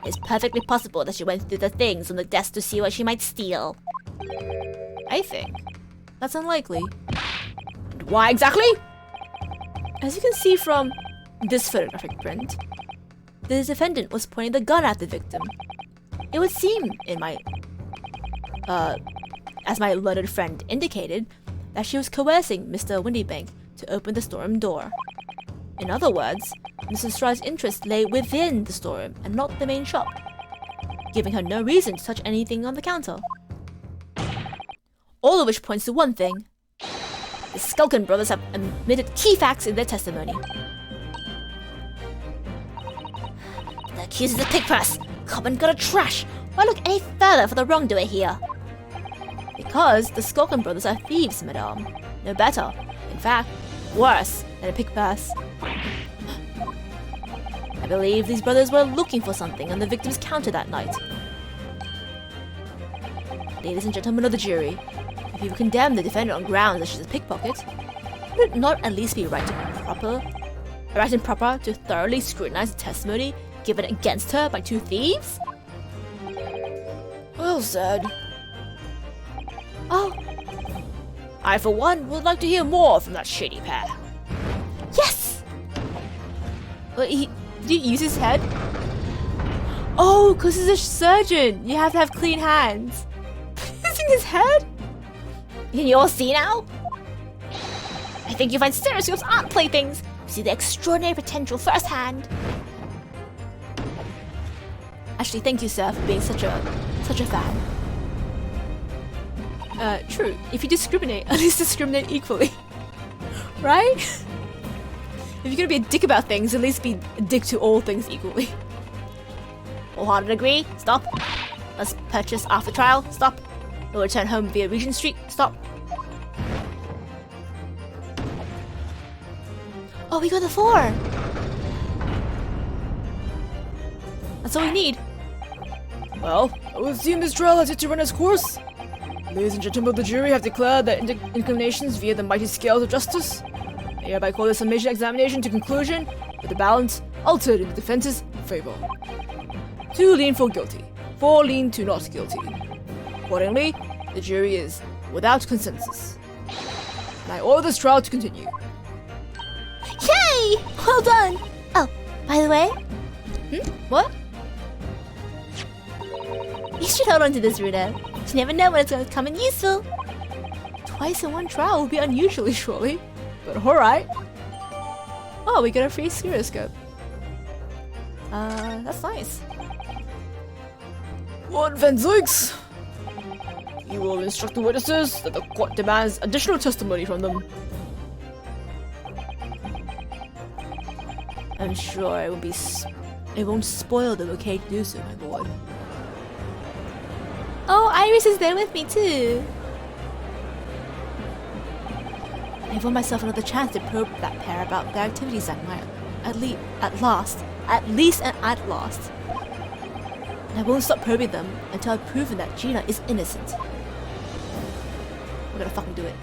It's perfectly possible that she went through the things on the desk to see what she might steal. I think that's unlikely. And why exactly? As you can see from this photographic print, the defendant was pointing the gun at the victim. It would seem, as my learned friend indicated, that she was coercing Mr. Windybank to open the storeroom door. In other words, Mrs. Strahd's interest lay within the storeroom and not the main shop, giving her no reason to touch anything on the counter. All of which points to one thing. The Skulkin brothers have admitted key facts in their testimony. The accused is a pick purse. Common gutter trash. Why look any further for the wrongdoer here? Because the Skulkin brothers are thieves, madame. No better. In fact, worse than a pick purse. I believe these brothers were looking for something on the victim's counter that night. Ladies and gentlemen of the jury, if you condemn the defendant on grounds that she's a pickpocket, would it not at least be right and proper to thoroughly scrutinize the testimony given against her by two thieves? Well said. Oh, I, for one, would like to hear more from that shady pair. yes! Did he use his head? Oh, because he's a surgeon. You have to have clean hands. Using his head? Can you all see now? I think you find stereoscopes aren't playthings. You see the extraordinary potential firsthand. Actually, thank you, sir, for being such a fan. True. If you discriminate, at least discriminate equally. Right? If you're gonna be a dick about things, at least be a dick to all things equally. Wholehearted agree. Stop. Let's purchase after trial. Stop. We'll return home via Regent Street. Stop. Oh, we got the 4. That's all we need. Well, I would assume this trial has yet to run its course. Ladies and gentlemen of the jury have declared their inclinations via the mighty scales of justice. I hereby call this summation examination to conclusion with the balance altered in the defense's favor. 2 lean for guilty, 4 lean to not guilty. Accordingly, the jury is without consensus. And I order this trial to continue. Yay! Well done! Oh, by the way, What? you should hold on to this, Runo. You never know when it's going to come in useful. Twice in one trial would be unusually, surely. But alright. Oh, we got a free stereoscope. That's nice. One Van Zoiks! You will instruct the witnesses that the court demands additional testimony from them. I'm sure it won't spoil the bouquet to do so, my lord. Oh, Iris is there with me too. I want myself another chance to probe that pair about their activities that night. At last. And I won't stop probing them until I've proven that Gina is innocent. We're gonna fucking do it.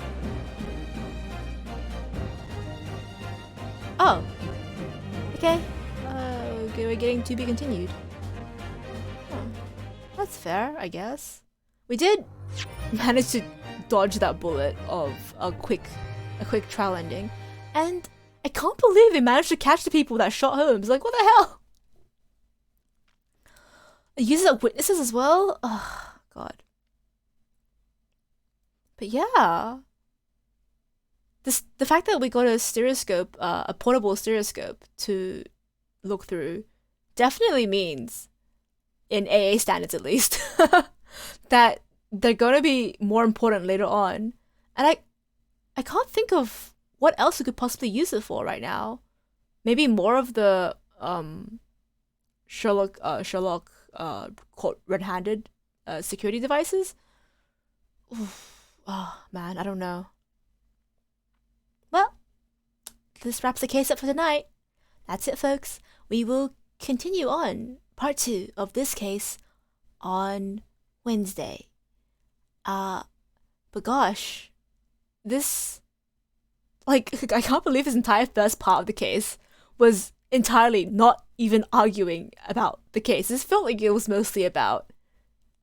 Oh. Okay. Okay, we're getting to be continued. Oh. That's fair, I guess. We did manage to dodge that bullet of a quick trial ending. And I can't believe they managed to catch the people that shot Holmes. Like, what the hell? Uses as witnesses as well? Oh, God. But yeah. The fact that we got a stereoscope, a portable stereoscope to look through definitely means, in AA standards at least, that they're gonna be more important later on. And I can't think of what else we could possibly use it for right now. Maybe more of the Sherlock caught red-handed security devices. Oof. Oh man, I don't know. Well, this wraps the case up for tonight. That's it, folks. We will continue on part 2 of this case on Wednesday. But gosh, this, like, I can't believe this entire first part of the case was entirely not even arguing about the case. This felt like it was mostly about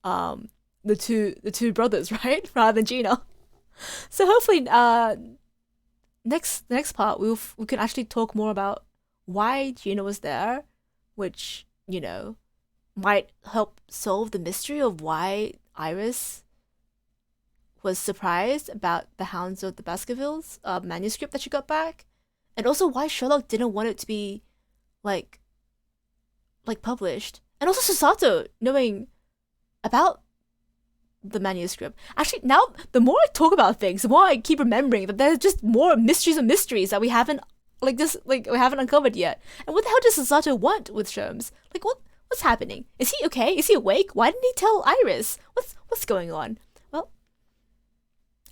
the two brothers, right? Rather than Gina. So hopefully next part we can actually talk more about why Gina was there, which, you know, might help solve the mystery of why Iris was surprised about the Hounds of the Baskervilles manuscript that she got back, and also why Sherlock didn't want it to be like published, and also Susato knowing about the manuscript. Actually, now the more I talk about things, the more I keep remembering that there's just more mysteries and mysteries that we haven't we haven't uncovered yet. And what the hell does Susato want with Sherms? Like, what's happening? Is he okay? Is he awake? Why didn't he tell Iris? What's going on? Well,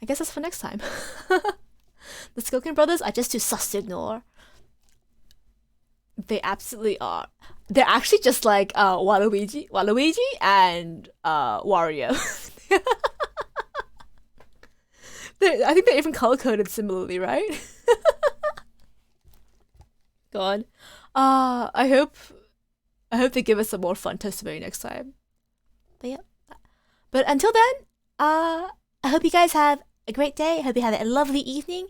I guess that's for next time. The Skilkin brothers are just too sus to ignore. They absolutely are. They're actually just like Waluigi and Wario. I think they're even color coded similarly, right? God. I hope they give us some more fun testimony next time. But yeah. But until then, I hope you guys have a great day. I hope you have a lovely evening,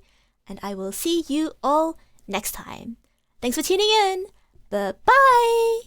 and I will see you all next time. Thanks for tuning in. Bye-bye.